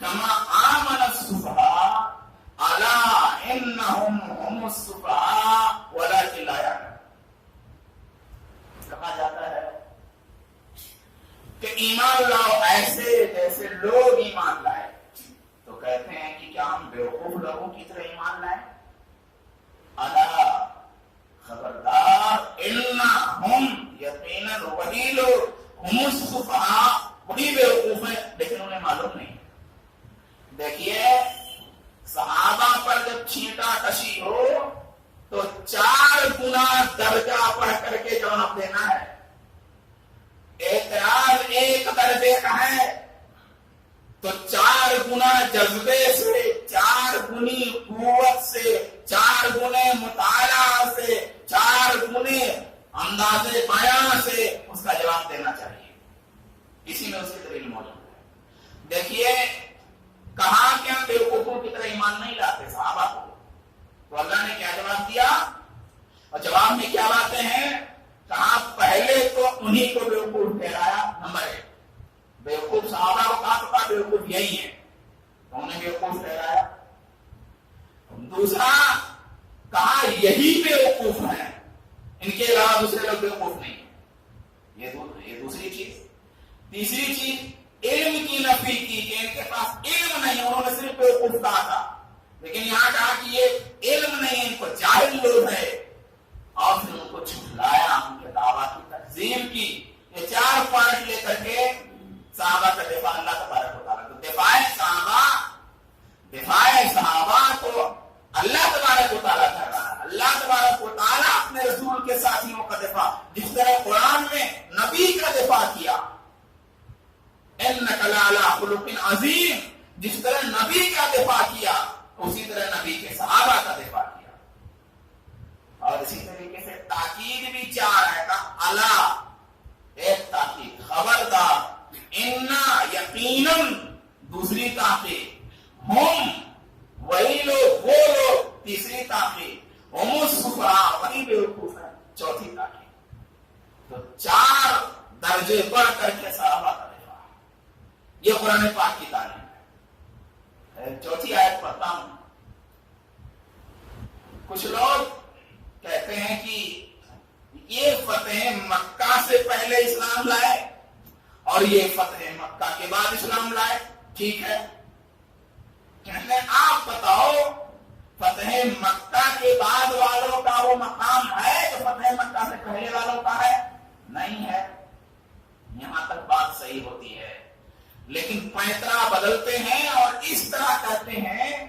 كَمَا آمَنَ السُّفَهَاءُ أَلَا إِنَّهُمْ هُمُ السُّفَهَاءُ وَلَكِنْ لَا يَعْلَمُونَ۔ کہا جاتا ہے کہ ایمان لاؤ ایسے جیسے لوگ ایمان لائے، تو کہتے ہیں کہ کیا ہم بیوقوف لوگوں کی طرح ایمان لائیں؟ الا خبردار، انہم یقیناً وہی لوگ، ہم السفہاء وہی بیوقوف ہیں، لیکن انہیں معلوم نہیں۔ دیکھیے، صحابہ پر جب چھینٹا کشی ہو تو 4 گنا درجہ پڑھ کر کے جواب دینا ہے۔ اعتراض 1 درجے کا ہے تو 4 گنا جذبے سے، 4 گنی قوت سے، 4 گنے مطالعہ سے، 4 گنے انداز بیان سے اس کا جواب دینا چاہیے۔ اسی میں اس کی دلیل موجود ہے۔ دیکھیے، کہا کہ ہم بیوقوفوں کی طرح ایمان نہیں لاتے صحابہ کو، تو اللہ نے کیا جواب دیا؟ یہی ہیں، تو انہیں بیوقوف ٹھہرایا۔ دوسرا کہا یہی بیوقوف ہیں، ان کے علاوہ دوسرے لوگ بیوقوف نہیں ہیں، یہ دوسری چیز۔ تیسری چیز علم کی نفی کی کہ ان کے پاس علم نہیں، انہوں نے صرف بیوقوف کہا تھا، لیکن یہاں کہا کہ یہ علم نہیں، ان کو جاہل لوگ ہے، اور پھر ان کو جھٹلایا، ان کے دعویٰ کی تکذیب کی۔ یہ 4 پوائنٹ لے کر کے صحابہ کا دفاع اللہ تبارک و تعالیٰ، تو دفاع صحابہ تو اللہ تبارک و تعالیٰ کر رہا ہے۔ اللہ تبارک و تعالیٰ اپنے رسول کے ساتھیوں کا دفاع، جس طرح قرآن میں نبی کا دفاع کیا، انک لعلی خلق عظیم، جس طرح نبی کا دفاع کیا اسی طرح نبی کے صحابہ کا دفاع کیا۔ اور اسی طریقے سے تاکید بھی 4 ہے کہ الا، ایک تاکید خبردار، انا یقیناً دوسری تاکید، ہم وہی لوگ وہ لوگ تیسری تاکید، ہم السفہاء وہی بیوقوف ہیں چوتھی تاکید۔ تو 4 درجے بڑھ کر کے صحابہ کا دفاع، یہ قرآن پاک کی تعلیم ہے۔ چوتھی آیت پڑھتا ہوں۔ کچھ لوگ کہتے ہیں کہ یہ فتح مکہ سے پہلے اسلام لائے اور یہ فتح مکہ کے بعد اسلام لائے، ٹھیک ہے، کہتے ہیں آپ بتاؤ فتح مکہ کے بعد والوں کا وہ مقام ہے جو فتح مکہ سے پہلے والوں کا ہے؟ نہیں ہے۔ یہاں تک بات صحیح ہوتی ہے، لیکن پیترا بدلتے ہیں اور اس طرح کہتے ہیں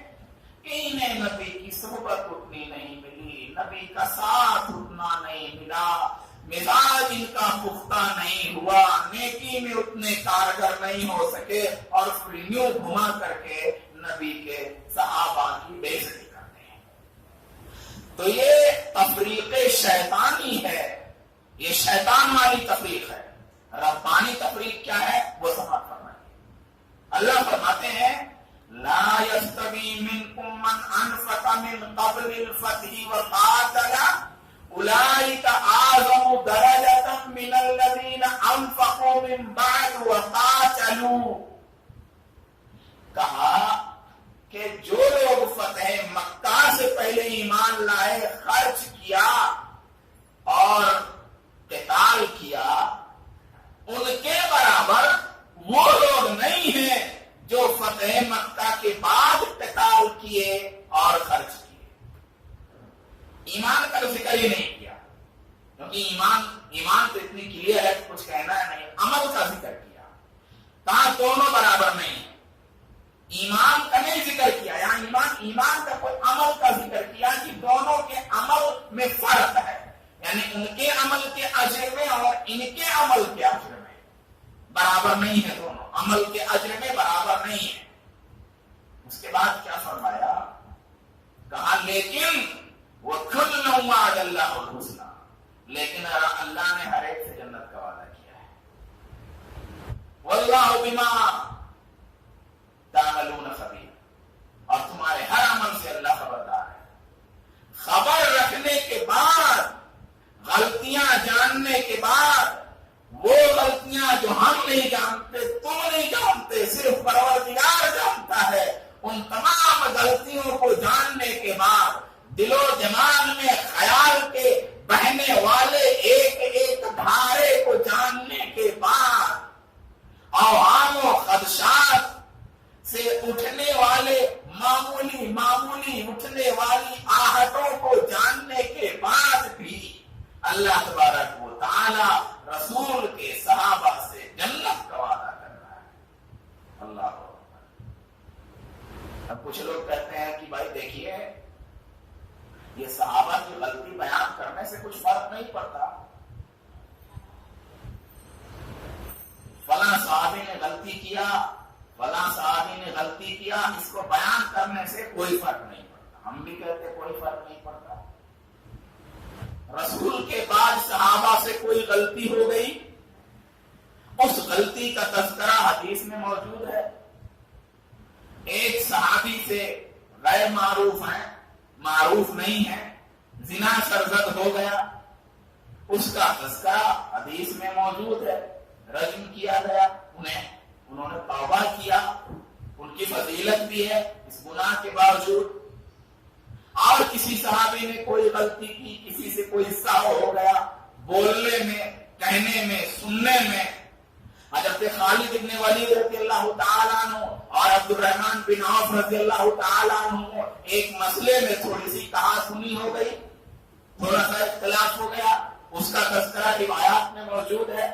کہ انہیں نبی کی صحبت اتنی نہیں ملی، نبی کا ساتھ اتنا نہیں ملا، مزاج ان کا پختہ نہیں ہوا، نیکی میں اتنے کارگر نہیں ہو سکے، اور پھر یوں گھما کر کے نبی کے صحابہ کی بے عزتی کرتے ہیں۔ تو یہ تفریق شیطانی ہے، یہ شیطان والی تفریق ہے۔ ربانی تفریق کیا ہے وہ سماعت فرمائیں۔ اللہ فرماتے ہیں لا يستوي منكم من انفق من قبل الفتح وقاتل اولئك اعظم درجة من الذين انفقوا من بعد وقاتلوا۔ کہا کہ جو لوگ فتح مکہ سے پہلے ایمان لائے، خرچ کیا اور قتال کیا، ان کے برابر وہ لوگ نہیں ہیں جو فتح مکہ کے بعد قتال کیے اور خرچ کیے۔ ایمان کا ذکر ہی نہیں کیا، کیونکہ ایمان تو اتنی کلیئر ہے کہ کچھ کہنا ہے نہیں۔ عمل کا ذکر کیا، کہاں دونوں برابر نہیں ہیں۔ ایمان کا نہیں ذکر کیا، یہاں ایمان کا کوئی عمل کا ذکر کیا کہ دونوں کے عمل میں فرق ہے، یعنی ان کے عمل کے اجر میں اور ان کے عمل کے اجر میں برابر نہیں ہے، دونوں عمل کے اجر میں برابر نہیں ہے۔ اس کے بعد کیا فرمایا؟ کہا لیکن وَكُلًّا وَعَدَ اللَّهُ الْحُسْنَىٰ، لیکن اللہ نے ہر ایک سے جنت کا وعدہ کیا ہے۔ وَاللَّهُ بِمَا تَعْمَلُونَ خَبِيرٌ، اور تمہارے ہر عمل سے اللہ خبردار ہے۔ خبر رکھنے کے بعد، غلطیاں جاننے کے بعد، وہ غلطیاں جو ہم نہیں جانتے، تم نہیں جانتے، صرف پروردگار جانتا ہے، ان تمام غلطیوں کو جاننے کے بعد، دل و دماغ میں خیال کے بہنے والے ایک ایک دھارے کو جاننے کے بعد، اوہام و خدشات سے اٹھنے والے معمولی اٹھنے والی آہٹوں کو جاننے کے بعد بھی اللہ تبارک و تعالی رسول کے صحابہ سے جنت کا وعدہ کر رہا ہے۔ اللہ اکبر۔ اب کچھ لوگ کہتے ہیں کہ بھائی دیکھیے، یہ صحابہ کی غلطی بیان کرنے سے کچھ فرق نہیں پڑتا، فلاں صحابی نے غلطی کیا، فلاں صحابی نے غلطی کیا، اس کو بیان کرنے سے کوئی فرق نہیں پڑتا۔ ہم بھی کہتے کوئی فرق نہیں پڑتا۔ رسول کے بعد صحابہ سے کوئی غلطی ہو گئی، اس غلطی کا تذکرہ حدیث میں موجود ہے۔ ایک صحابی سے غیر معروف ہیں، معروف نہیں ہے، زنا سرزد ہو گیا، اس کا تذکرہ حدیث میں موجود ہے، رجم کیا گیا، انہوں نے توبہ کیا، کی فضیلت بھی ہے اس گناہ کے باوجود. اور کسی صحابی نے کوئی غلطی کی, کسی سے کوئی سہو ہو گیا بولنے میں, کہنے میں, سننے میں, حضرت خالد ابن ولید رضی اللہ تعالیٰ عنہ اور عبد الرحمن بن عوف رضی اللہ تعالیٰ عنہ ایک مسئلے میں تھوڑی سی کہا سنی ہو گئی, تھوڑا سا اختلاف ہو گیا, اس کا تذکرہ روایات میں موجود ہے.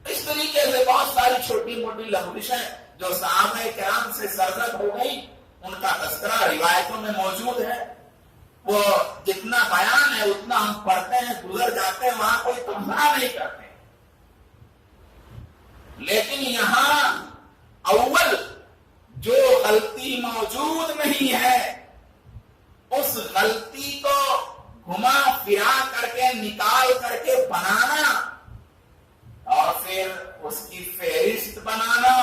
اس طریقے سے بہت ساری چھوٹی موٹی لغزشیں جو صحابہ کرام سے سرزد ہو گئی ان کا تذکرہ روایتوں میں موجود ہے. وہ جتنا بیان ہے اتنا ہم پڑھتے ہیں, گزر جاتے ہیں, وہاں کوئی تبصرہ نہیں کرتے. لیکن یہاں اول جو غلطی موجود نہیں ہے اس غلطی کو گھما پھرا کر کے نکال کر کے بنانا اور پھر اس کی فہرست بنانا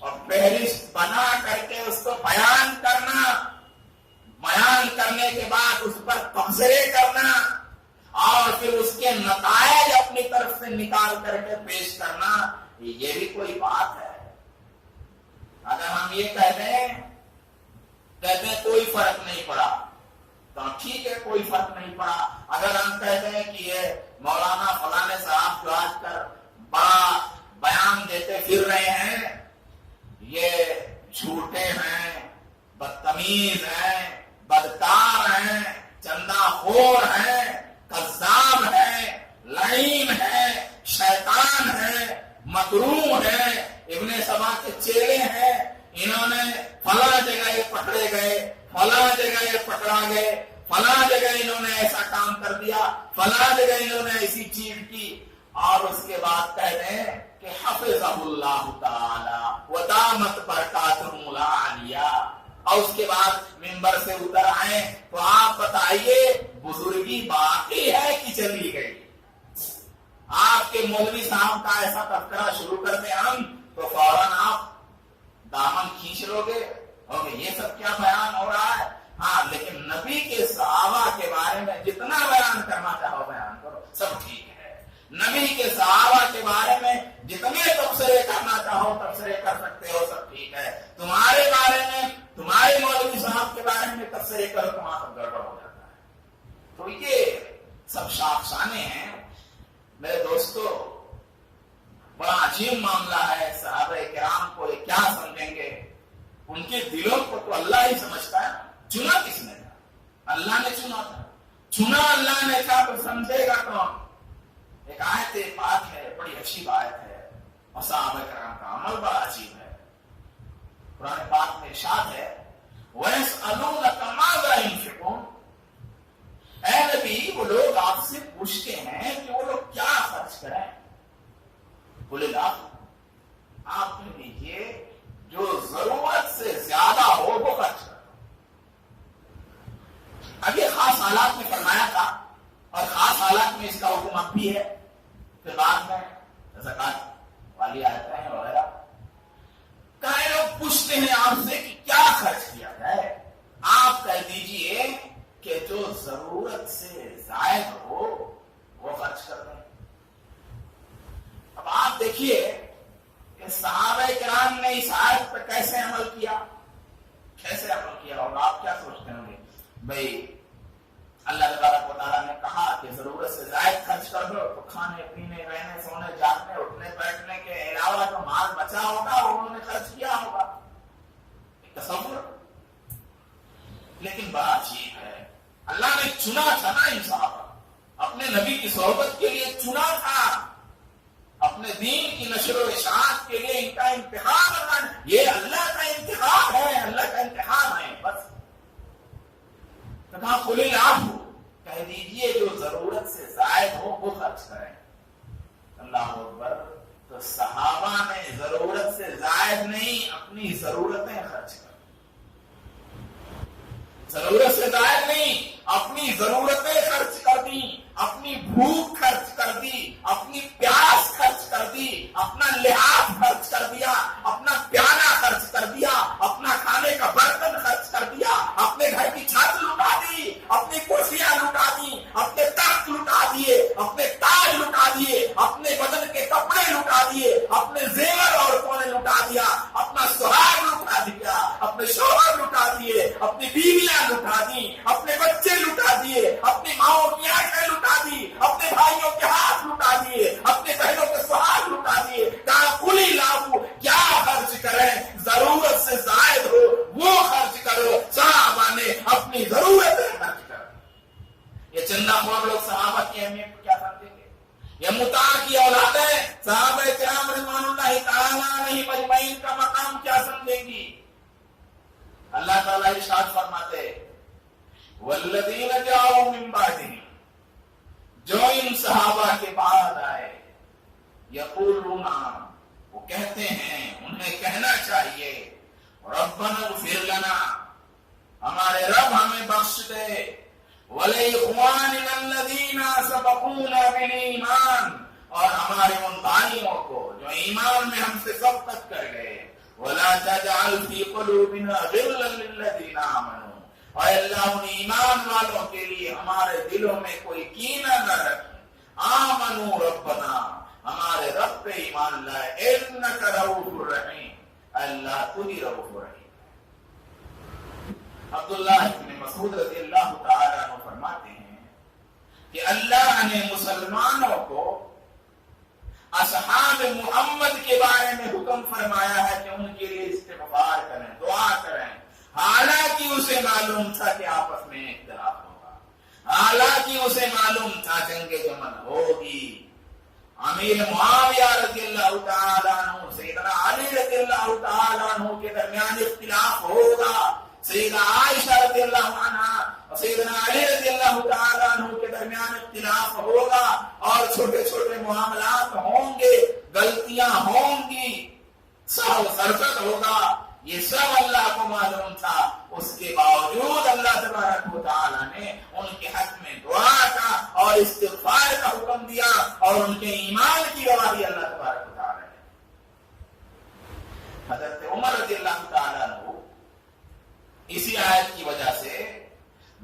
اور فہرست بنا کر کے اس کو بیان کرنا, بیان کرنے کے بعد اس پر تبصرے کرنا اور پھر اس کے نتائج اپنی طرف سے نکال کر کے پیش کرنا, یہ بھی کوئی بات ہے. اگر ہم یہ کہتے ہیں کوئی فرق نہیں پڑا تو ٹھیک ہے, کوئی فرق نہیں پڑا. اگر ہم کہتے ہیں کہ یہ مولانا فلانے صاحب جو آج کل بڑا بیان دیتے پھر رہے ہیں یہ جھوٹے ہیں, بدتمیز ہیں, بدکار ہیں, چندہ خور ہیں, کذاب ہیں, لعین ہیں, شیطان ہیں, مکروہ ہیں, ابن سبا کے چیلے ہیں, انہوں نے فلاں جگہ یہ پکڑے گئے, فلاں جگہ یہ پکڑا گئے, فلاں جگہ انہوں نے ایسا کام کر دیا, فلاں جگہ انہوں نے ایسی چیز کی, اور اس کے بعد کہتے ہیں کہ حفظہ اللہ تعالی ودامت برکاتہ العالیہ, اور اس کے بعد ممبر سے اتر آئے تو آپ بتائیے بزرگی باقی ہے کہ چلی گئی؟ آپ کے مولوی صاحب کا ایسا تذکرہ شروع کرتے ہم تو فوراً آپ دامن کھینچ لو گے اور یہ سب کیا بیان ہو رہا ہے. ہاں, لیکن نبی کے صحابہ کے بارے میں جتنا بیان کرنا چاہو بیان کرو, سب ٹھیک ہے. نبی کے صحابہ کے بارے میں جتنے تبصرے کرنا چاہو تبصرے کر سکتے ہو, سب ٹھیک ہے. تمہارے بارے میں, تمہارے مولوی صاحب کے بارے میں تبصرے کرو تو وہاں سب گڑبڑ ہو جاتا ہے. تو یہ سب شاخسانے ہیں. میرے دوستو, بڑا عجیب معاملہ ہے. صحابہ کرام کو یہ کیا سمجھیں گے, ان کے دلوں کو تو اللہ ہی سمجھتا ہے. چنا کس نے تھا؟ اللہ نے چنا تھا. چنا اللہ نے تھا تو سمجھے گا کون؟ ایک آیت پاک ہے, بڑی عجیب آیت ہے, اور صحابہ کرام کا عمل بڑا عجیب ہے. قرآن پاک میں ارشاد ہے وَيَسْأَلُونَكَ مَاذَا يُنْفِقُونَ, اے نبی وہ لوگ آپ سے پوچھتے ہیں کہ وہ لوگ کیا خرچ کریں. بولے آپ کہہ دیجیے جو ضرورت سے زیادہ ہو وہ خرچ کرو. اب یہ خاص حالات میں فرمایا تھا اور خاص حالات میں اس کا حکم اب بھی ہے. پھر بعد میں زکات والی آیتیں ہیں وغیرہ. کئی لوگ پوچھتے ہیں آپ سے کہ کیا خرچ کیا جائے. آپ کہہ دیجیے کہ جو ضرورت سے زائد ہو وہ خرچ کر دیں. اب آپ دیکھیے کہ صحابہ کرام نے اس آیت پر کیسے عمل کیا, کیسے عمل کیا. اور آپ کیا سوچتے ہوں گے, بھائی اللہ تبارک و تعالیٰ نے کہا کہ ضرورت سے زائد خرچ کر دو تو کھانے پینے, رہنے, سونے, جاگنے, اٹھنے بیٹھنے کے علاوہ جو مال بچا ہوگا وہ انہوں نے خرچ کیا ہوگا. تصور. لیکن بڑا عجیب ہے, اللہ نے چنا تھا نا ان صحابہ, اپنے نبی کی صحبت کے لیے چنا تھا, اپنے دین کی نشر و اشاعت کے لیے ان کا امتحان کرنا. یہ اللہ کا امتحان ہے, اللہ کا امتحان ہے. بس کہا قل العفو, کہہ دیجیے جو ضرورت سے زائد ہو وہ خرچ کریں. اللہ اکبر. تو صحابہ نے ضرورت سے زائد نہیں اپنی ضرورتیں خرچ کر, ضرورت سے زائد نہیں اپنی ضرورتیں خرچ کر دی, اپنی بھوک خرچ کر دی, اپنی پیاس خرچ کر دی, اپنا لحاظ خرچ کر دیا, اپنا پیالہ خرچ کر دیا, اپنا کھانے کا برتن خرچ کر دیا, اپنے گھر کی چھت لٹا دی, اپنی کرسیاں لٹا دی, اپنے تخت لٹا دیے, اپنے تاج لٹا دیے, اپنے بدن کے کپڑے لٹا دیے, اپنے زیور اور سونے لٹا زندہ خور لوگ صحابہ کی اہمیت کو کیا سمجھیں گے؟ یہ مطاع کی اولادیں صحابہ کرام رضوان اللہ تعالی علیہم اجمعین کا مقام کیا سمجھیں گی؟ اللہ تعالیٰ ارشاد فرماتے والذین جاؤوا من بعدہم، جو ان صحابہ کے بعد آئے، یقولون، وہ کہتے ہیں، انہیں کہنا چاہیے، ربنا اغفر لنا، ہمارے رب ہمیں بخش دے، وَلِإِخْوَانِنَا الَّذِينَ سَبَقُونَا بِالْإِيمَانِ، اور ہمارے ان بھائیوں کو جو ایمان میں ہم سے سبقت کر گئے، وَلَا تَجْعَلْ فِي قُلُوبِنَا غِلًّا لِلَّذِينَ آمَنُوا، اور اللہ ان ایمان والوں کے لیے ہمارے دلوں میں کوئی کینہ نہ رکھیں، آمنوا ربنا، ہمارے رب پہ ایمان لائے، اِنَّكَ رَءُوفٌ رَحِيمٌ، اللہ تو ہی رؤوف رحیم۔ عبداللہ بن مسعود رضی اللہ تعالیٰ عنہ فرماتے ہیں کہ اللہ نے مسلمانوں کو اصحاب محمد کے بارے میں حکم فرمایا ہے کہ ان کے لیے استغفار کریں، دعا کریں، حالانکہ اسے معلوم تھا کہ آپس میں اختلاف ہوگا، حالانکہ اسے معلوم تھا جنگ جمل ہوگی، امیر معاویہ رضی اللہ تعالیٰ عنہ سیدنا علی رضی اللہ تعالیٰ عنہ کے درمیان اختلاف ہوگا، سیدنا عائشہ رضی اللہ عنہ اور سیدنا علی رضی اللہ تعالیٰ عنہ کے درمیان اختلاف ہوگا، اور چھوٹے چھوٹے معاملات ہوں گے، غلطیاں ہوں گی، سہو سرکت ہوگا، یہ سب اللہ کو معلوم تھا، اس کے باوجود اللہ تبارک و تعالیٰ نے ان کے حق میں دعا کا اور استغفار کا حکم دیا، اور ان کے ایمان کی گواہی اللہ تبارک و تعالیٰ نے۔ حضرت عمر رضی اللہ تعالیٰ عنہ اسی آیت کی وجہ سے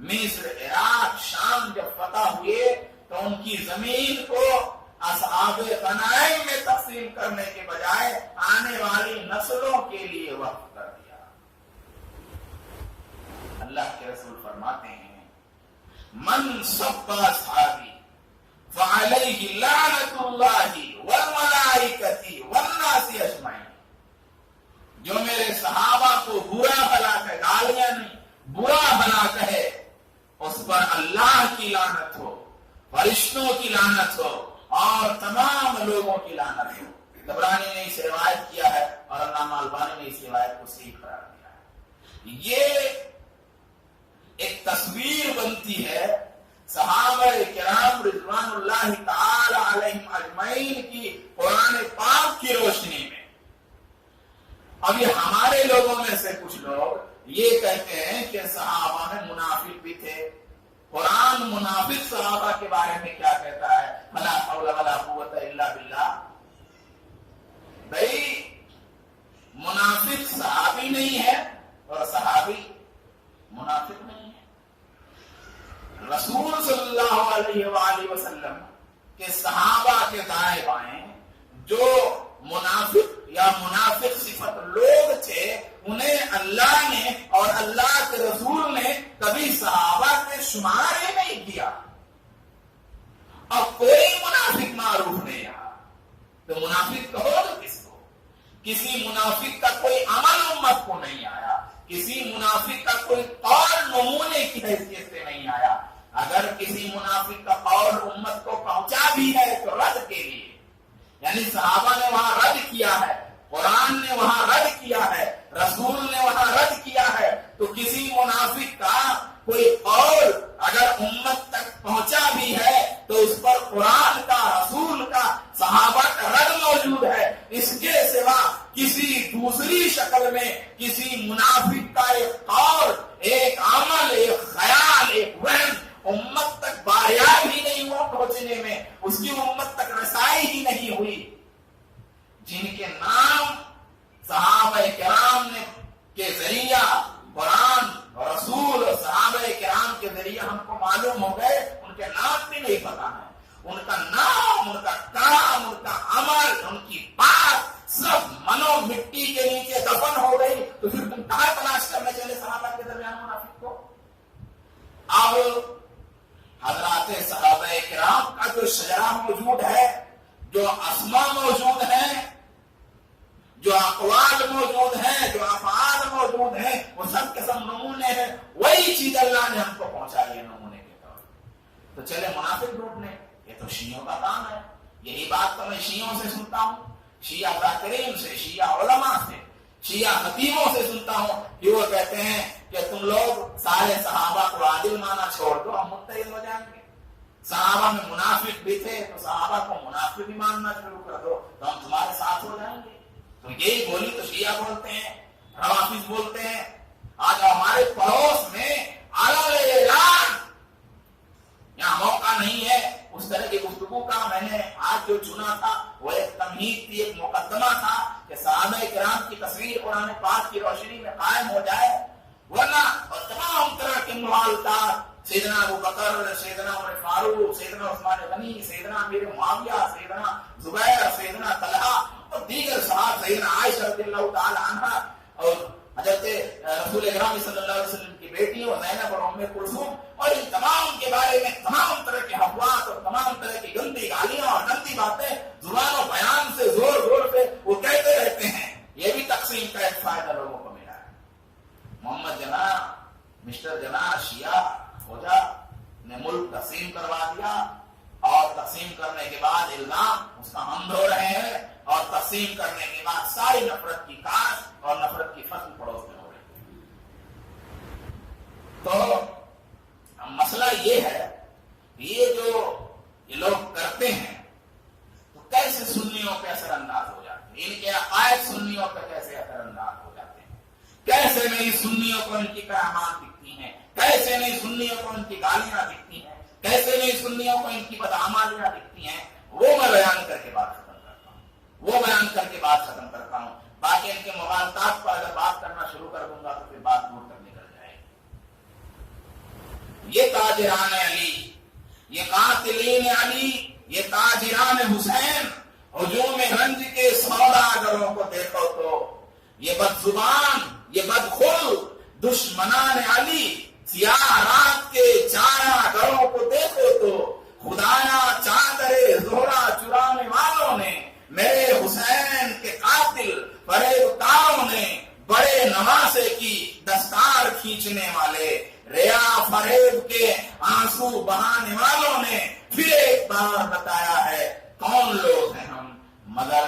مصر، عراق، شام جب فتح ہوئے تو ان کی زمین کو اصحاب غنائم میں تقسیم کرنے کے بجائے آنے والی نسلوں کے لیے وقف کر دیا۔ اللہ کے رسول فرماتے ہیں من سب اصحابی فعلیہ لعنت اللہ والملائکۃ والناس اجمعین، جو میرے صحابہ کو برا بھلا کہے، گالیاں نہیں، برا بھلا کہے، اس پر اللہ کی لعنت ہو، فرشتوں کی لعنت ہو، اور تمام لوگوں کی لعنت ہو۔ طبرانی نے اسے روایت کیا ہے اور علامہ البانی نے اس روایت کو صحیح قرار دیا ہے۔ یہ ایک تصویر بنتی ہے صحابہ کرام رضوان اللہ تعالی علیہم اجمعین کی قرآن پاک کی روشنی میں۔ اب یہ ہمارے لوگوں میں سے کچھ لوگ یہ کہتے ہیں کہ صحابہ میں منافق بھی تھے، قرآن منافق صحابہ کے بارے میں کیا کہتا ہے، ولا حول ولا قوت الا باللہ۔ بھائی منافق صحابی نہیں ہے اور صحابی منافق نہیں ہے۔ رسول صلی اللہ علیہ وآلہ وسلم کے صحابہ کے دائیں بائیں جو منافق یا منافق صفت لوگ تھے، انہیں اللہ نے اور اللہ کے رسول نے کبھی صحابہ میں شمار ہی نہیں کیا، اور کوئی منافق معروف نہیں رہا، تو منافق کہو تو کس کو؟ کسی منافق کا کوئی عمل امت کو نہیں آیا، کسی منافق کا کوئی قول نمونے کی حیثیت سے نہیں آیا۔ اگر کسی منافق کا قول امت کو پہنچا بھی ہے تو رد کے لیے، یعنی صحابہ نے وہاں رد کیا ہے، قرآن نے وہاں رد کیا ہے، رسول نے وہاں رد کیا ہے، تو کسی منافق کا کوئی قول اگر امت تک پہنچا بھی ہے تو اس پر قرآن کا، رسول کا، صحابہ کا رد موجود ہے۔ اس کے سوا کسی دوسری شکل میں کسی منافق کا ایک قول، ایک عمل، ایک خیال، ایک وہم امت تک باریاب ہی نہیں ہوا پہنچنے میں، اس کی امت تک رسائی ہی نہیں ہوئی۔ جن کے نام صحابہ کرام نے کے ذریعہ قرآن اور رسول اور صحابہ کرام کے ذریعہ ہم کو معلوم ہو گئے، ان کے نام بھی نہیں پتا ہے، ان کا نام، ان کا کام، ان کا عمل، ان کی بات سب منو مٹی کے نیچے دفن ہو گئی، تو پھر تم کہاں تلاش کرنے چلے صحابہ کے درمیان منافق کو؟ اب حضرات صحابہ کرام کا جو شجرہ موجود ہے، جو اسماء موجود ہیں، جو اقوال موجود ہیں، جو افعال موجود ہیں، وہ سب کے سب نمونے ہیں، وہی چیز اللہ نے ہم کو پہنچائی ہے نمونے کے طور پر۔ تو چلے منافق ڈھونڈنے، یہ تو شیعوں کا کام ہے. یہی بات تو میں شیعوں سے سنتا ہوں، شیعہ ذاکرین سے، شیعہ علماء سے، شیعہ خطیبوں سے سنتا ہوں کہ وہ کہتے ہیں کہ تم لوگ سارے صحابہ کو عادل مانا چھوڑ دو، ہم متحد ہو جائیں گے. صحابہ میں منافق بھی تھے تو صحابہ کو منافق بھی ماننا شروع کر دو تو ہم تمہارے ساتھ ہو جائیں گے. تو یہی بولی تو شیعہ بولتے ہیں، روافظ بولتے ہیں. آج ہمارے پڑوس میں اعلان، یہاں موقع نہیں ہے اس طرح کی گفتگو کا. میں نے آج جو چنا تھا وہ ایک تمہید تھی، ایک مقدمہ تھا کہ صحابہ کرام کی تصویر قرآن پاک کی روشنی میں قائم ہو جائے، ورنہ تمام طرح کے محالات، سیدنا ابو بکر، سیدنا عمر فاروق، سیدنا عثمان غنی، سیدنا امیر معاویہ، سیدنا زبیر، سیدنا طلحہ اور دیگر صحابہ، سیدنا عائشہ رضی اللہ تعالی عنہا اور حضرت رسول اکرم صلی اللہ علیہ وسلم کی بیٹیوں زینب اور ام کلثوم، اور ان تمام کے بارے میں تمام طرح کے افواہ اور تمام طرح کی گندی گالیاں اور گندی باتیں زبان و بیان سے زور زور سے وہ کہتے رہتے ہیں. یہ بھی تقسیم کا ایک فائدہ لوگوں کو ملا ہے. محمد جناح، مسٹر جناح شیعہ فوجا نے ملک تقسیم کروا دیا، اور تقسیم کرنے کے بعد الزام اس کا ہم دھو رہے ہیں، اور تقسیم کرنے کے بعد ساری نفرت کی کاش اور نفرت کی فصل پڑوس میں ہو رہی ہے. تو مسئلہ یہ ہے کہ یہ جو یہ لوگ کرتے ہیں تو کیسے سنیوں پہ اثر انداز ہو جاتے ہیں، ان کے عقائد سنیوں پہ کیسے اثر انداز ہو جاتے ہیں، کیسے نہیں سنیوں کو ان کی کرامات دکھتی ہیں، کیسے نہیں سنیوں کو ان کی گالیاں دکھتی ہیں، کیسے نہیں سنیوں کو ان کی بدعمالیاں دکھتی ہیں. وہ میں بیان کر کے بات ختم کرتا ہوں. باقی ان کے مغالطات پر اگر بات کرنا شروع کر دوں گا تو پھر بات دور تک نکل جائے گی. یہ تاجران علی، یہ قاتلین علی، یہ تاجران حسین، ہجوم رنج کے سوداگروں کو دیکھو تو یہ بد زبان، یہ بدخلق دشمنان علی، سیاہ رات کے چارہ گروں کو دیکھو تو خدایا چادر زہرا چرانے والوں نے، میرے حسین کے قاتل فریب کاروں نے، بڑے نواسے کی دستار کھینچنے والے، ریا فریب کے آنسو بہانے والوں نے پھر ایک بار بتایا ہے کون لوگ ہیں ہم، مگر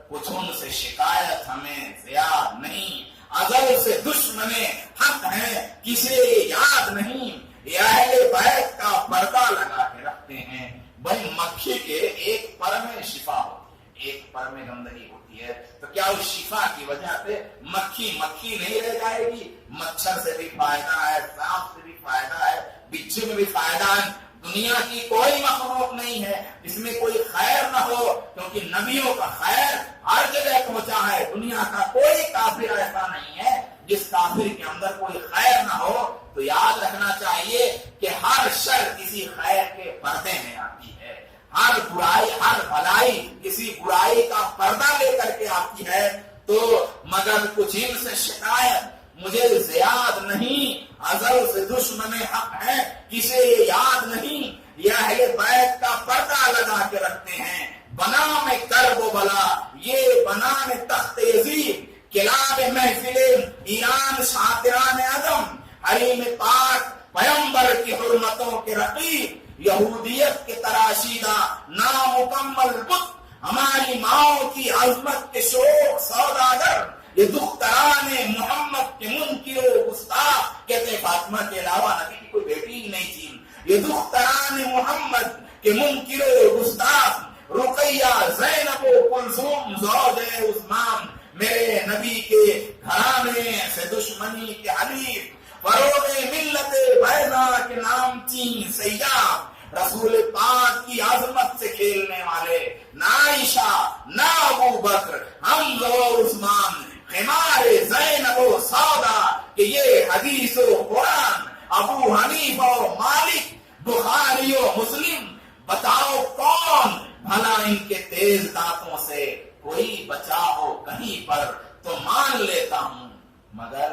کچھ ان سے شکایت ہمیں زیاد نہیں، ازل سے دشمن حق ہیں کسے یاد نہیں، یہ اہل بیت کا پردہ لگا کے رکھتے ہیں. بھائی مکھی کے ایک پر میں شفا ہوتی ہے، ایک پر میں گندگی ہوتی ہے، تو کیا اس شفا کی وجہ سے مکھی نہیں رہ جائے گی؟ مچھر سے بھی فائدہ ہے، سانپ سے بھی فائدہ ہے، بچھو میں بھی فائدہ ہے. دنیا کی کوئی مخلوق نہیں ہے اس میں کوئی خیر نہ ہو، کیونکہ نبیوں کا خیر ہر جگہ پہنچا ہے. دنیا کا کوئی کافر ایسا نہیں ہے جس کافر کے اندر کوئی خیر نہ ہو. تو یاد رکھنا چاہیے کہ ہر شر کسی خیر کے پردے میں آتی ہے، ہر برائی، ہر بھلائی کسی برائی کا پردہ لے کر کے آتی ہے. تو مگر کچھ ان سے شکایت مجھے یاد نہیں، ازل سے دشمن حق ہے کسے یہ یاد نہیں، یہ اہل بیت کا پردہ لگا کے رکھتے ہیں. بنا میں کرب و بلا، یہ بنا میں تخت عظیم، کلاب محفل ایران شاطران عدم، حریم پاک پیمبر کی حرمتوں کے رقیب، یہودیت کے تراشیدہ نامکمل بت، ہماری ماؤں کی عظمت کے شوق سوداگر، یہ دختران محمد کے منکر و گستاخ. کہتے فاطمہ کے علاوہ نبی کی کوئی بیٹی ہی نہیں تھی. یہ دختران محمد کے منکر و گستاخ، رقیہ، زینب و کلثوم زوج عثمان، میرے نبی کے گھرانے سے دشمنی کے حلیف، فروغ ملت بیضا کے نام تھی سیاح، رسول پاک کی عظمت سے کھیلنے والے، نہ عائشہ نہ ابو بکر، حمزہ و عثمان، خمار زینب و سودا، کہ یہ حدیث و قرآن، ابو حنیفہ و مالک، بخاری و مسلم، بتاؤ کون بھلا ان کے تیز دانتوں سے کوئی بچا ہو کہیں پر تو مان لیتا ہوں. مگر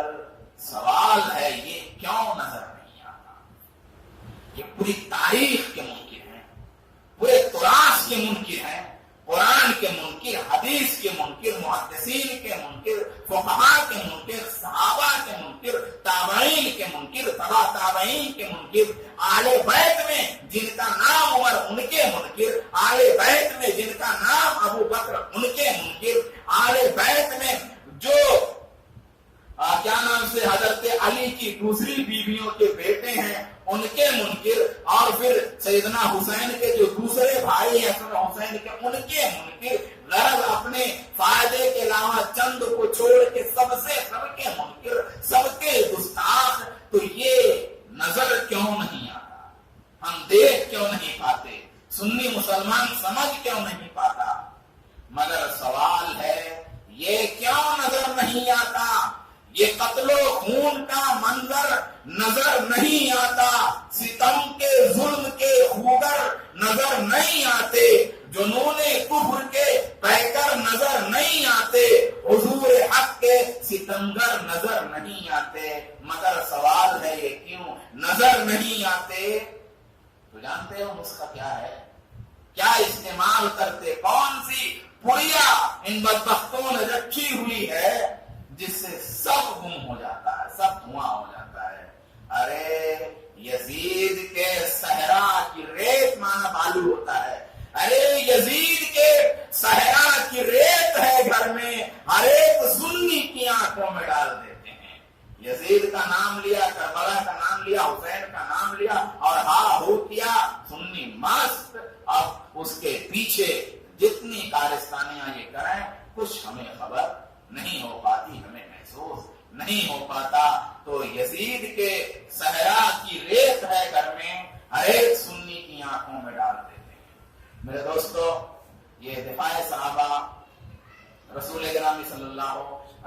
سوال ہے یہ کیوں نظر نہیں آتا؟ یہ پوری تاریخ کے منکر ہیں، پورے تراث کے منکر ہیں، قرآن کے منکر، حدیث کے منکر، محدثین کے منکر، فقہاء کے منکر، صحابہ کے منکر، تابعین کے منکر، تبع تابعین کے منکر، اہل بیت میں جن کا کے منکر، آل بیت میں جن کا نام ابو بکر ان کے منکر، آل بیت میں جو کیا نام سے حضرت علی کی دوسری بیویوں کے بیٹے ہیں ان کے منکر، اور پھر سیدنا حسین کے جو دوسرے بھائی ہیں حسین کے ان کے منکر، غرض اپنے فائدے کے علاوہ چند کو چھوڑ کے سب کے منکر، سب کے گستاخ. تو یہ نظر کیوں نہیں آتا؟ ہم دیکھ کیوں نہیں پاتے؟ سنی مسلمان سمجھ کیوں نہیں پاتا؟ مگر سوال ہے یہ کیوں نظر نہیں آتا؟ یہ قتل و خون کا منظر نظر نہیں آتا، ستم کے ظلم کے خوگر نظر نہیں آتے، جنون کفر کے پیکر نظر نہیں آتے، حضور حق کے ستمگر نظر نہیں آتے. مگر سوال ہے یہ کیوں نظر نہیں آتے؟ تو جانتے ہو نسخہ کیا ہے؟ کیا استعمال کرتے؟ کون سی پڑیا ان بدبختوں نے رکھی ہوئی ہے جس سے سب گم ہو جاتا ہے، سب دھواں ہو جاتا ہے؟ ارے یزید کے صحرا کی ریت مانا بالو ہوتا ہے، ارے یزید کے صحرا کی ریت ہے گھر میں، ہر ایک سنی کی آنکھوں میں ڈال دیتے ہیں. یزید کا نام لیا، کربلا کا نام لیا، حسین کا نام لیا اور ہاں ہو کیا سنی مست. اب اس کے پیچھے جتنی کارستانیاں یہ کریں کچھ ہمیں خبر نہیں ہو پاتی، ہمیں محسوس نہیں ہو پاتا. تو یزید کے صحرا کی ریت ہے گھر میں، ہر ایک سنی کی آنکھوں میں ڈال دیتے ہیں. میرے دوستو، یہ دفاع صحابہ رسول گرامی صلی اللہ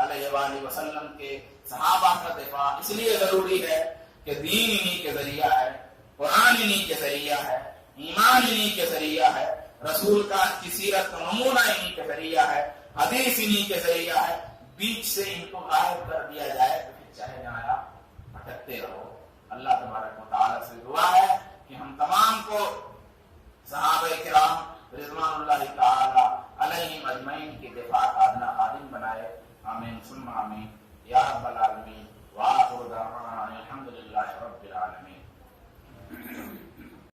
علیہ وآلہ وسلم کے صحابہ کا دفاع اس لیے ضروری ہے کہ دین انہی کے ذریعہ ہے، قرآن انہی کے ذریعہ ہے، ایمان انہی کے ذریعہ ہے، رسول کا کی سیرت کا نمونہ انہی کے ذریعہ ہے، حدیث انہی کے ذریعہ ہے. بیچ سے ان کو غائب کر دیا جائے تو پھر چاہے جہاں آپ بھٹکتے رہو. اللہ تبارک و تعالی سے دعا ہے کہ ہم تمام کو صحابہ کرام رضوان اللہ تعالی علیہم اجمعین کی دفاع کا ادنا خادم بنائے. آمین ثم آمین یا رب العالمین. وآخر دعوانا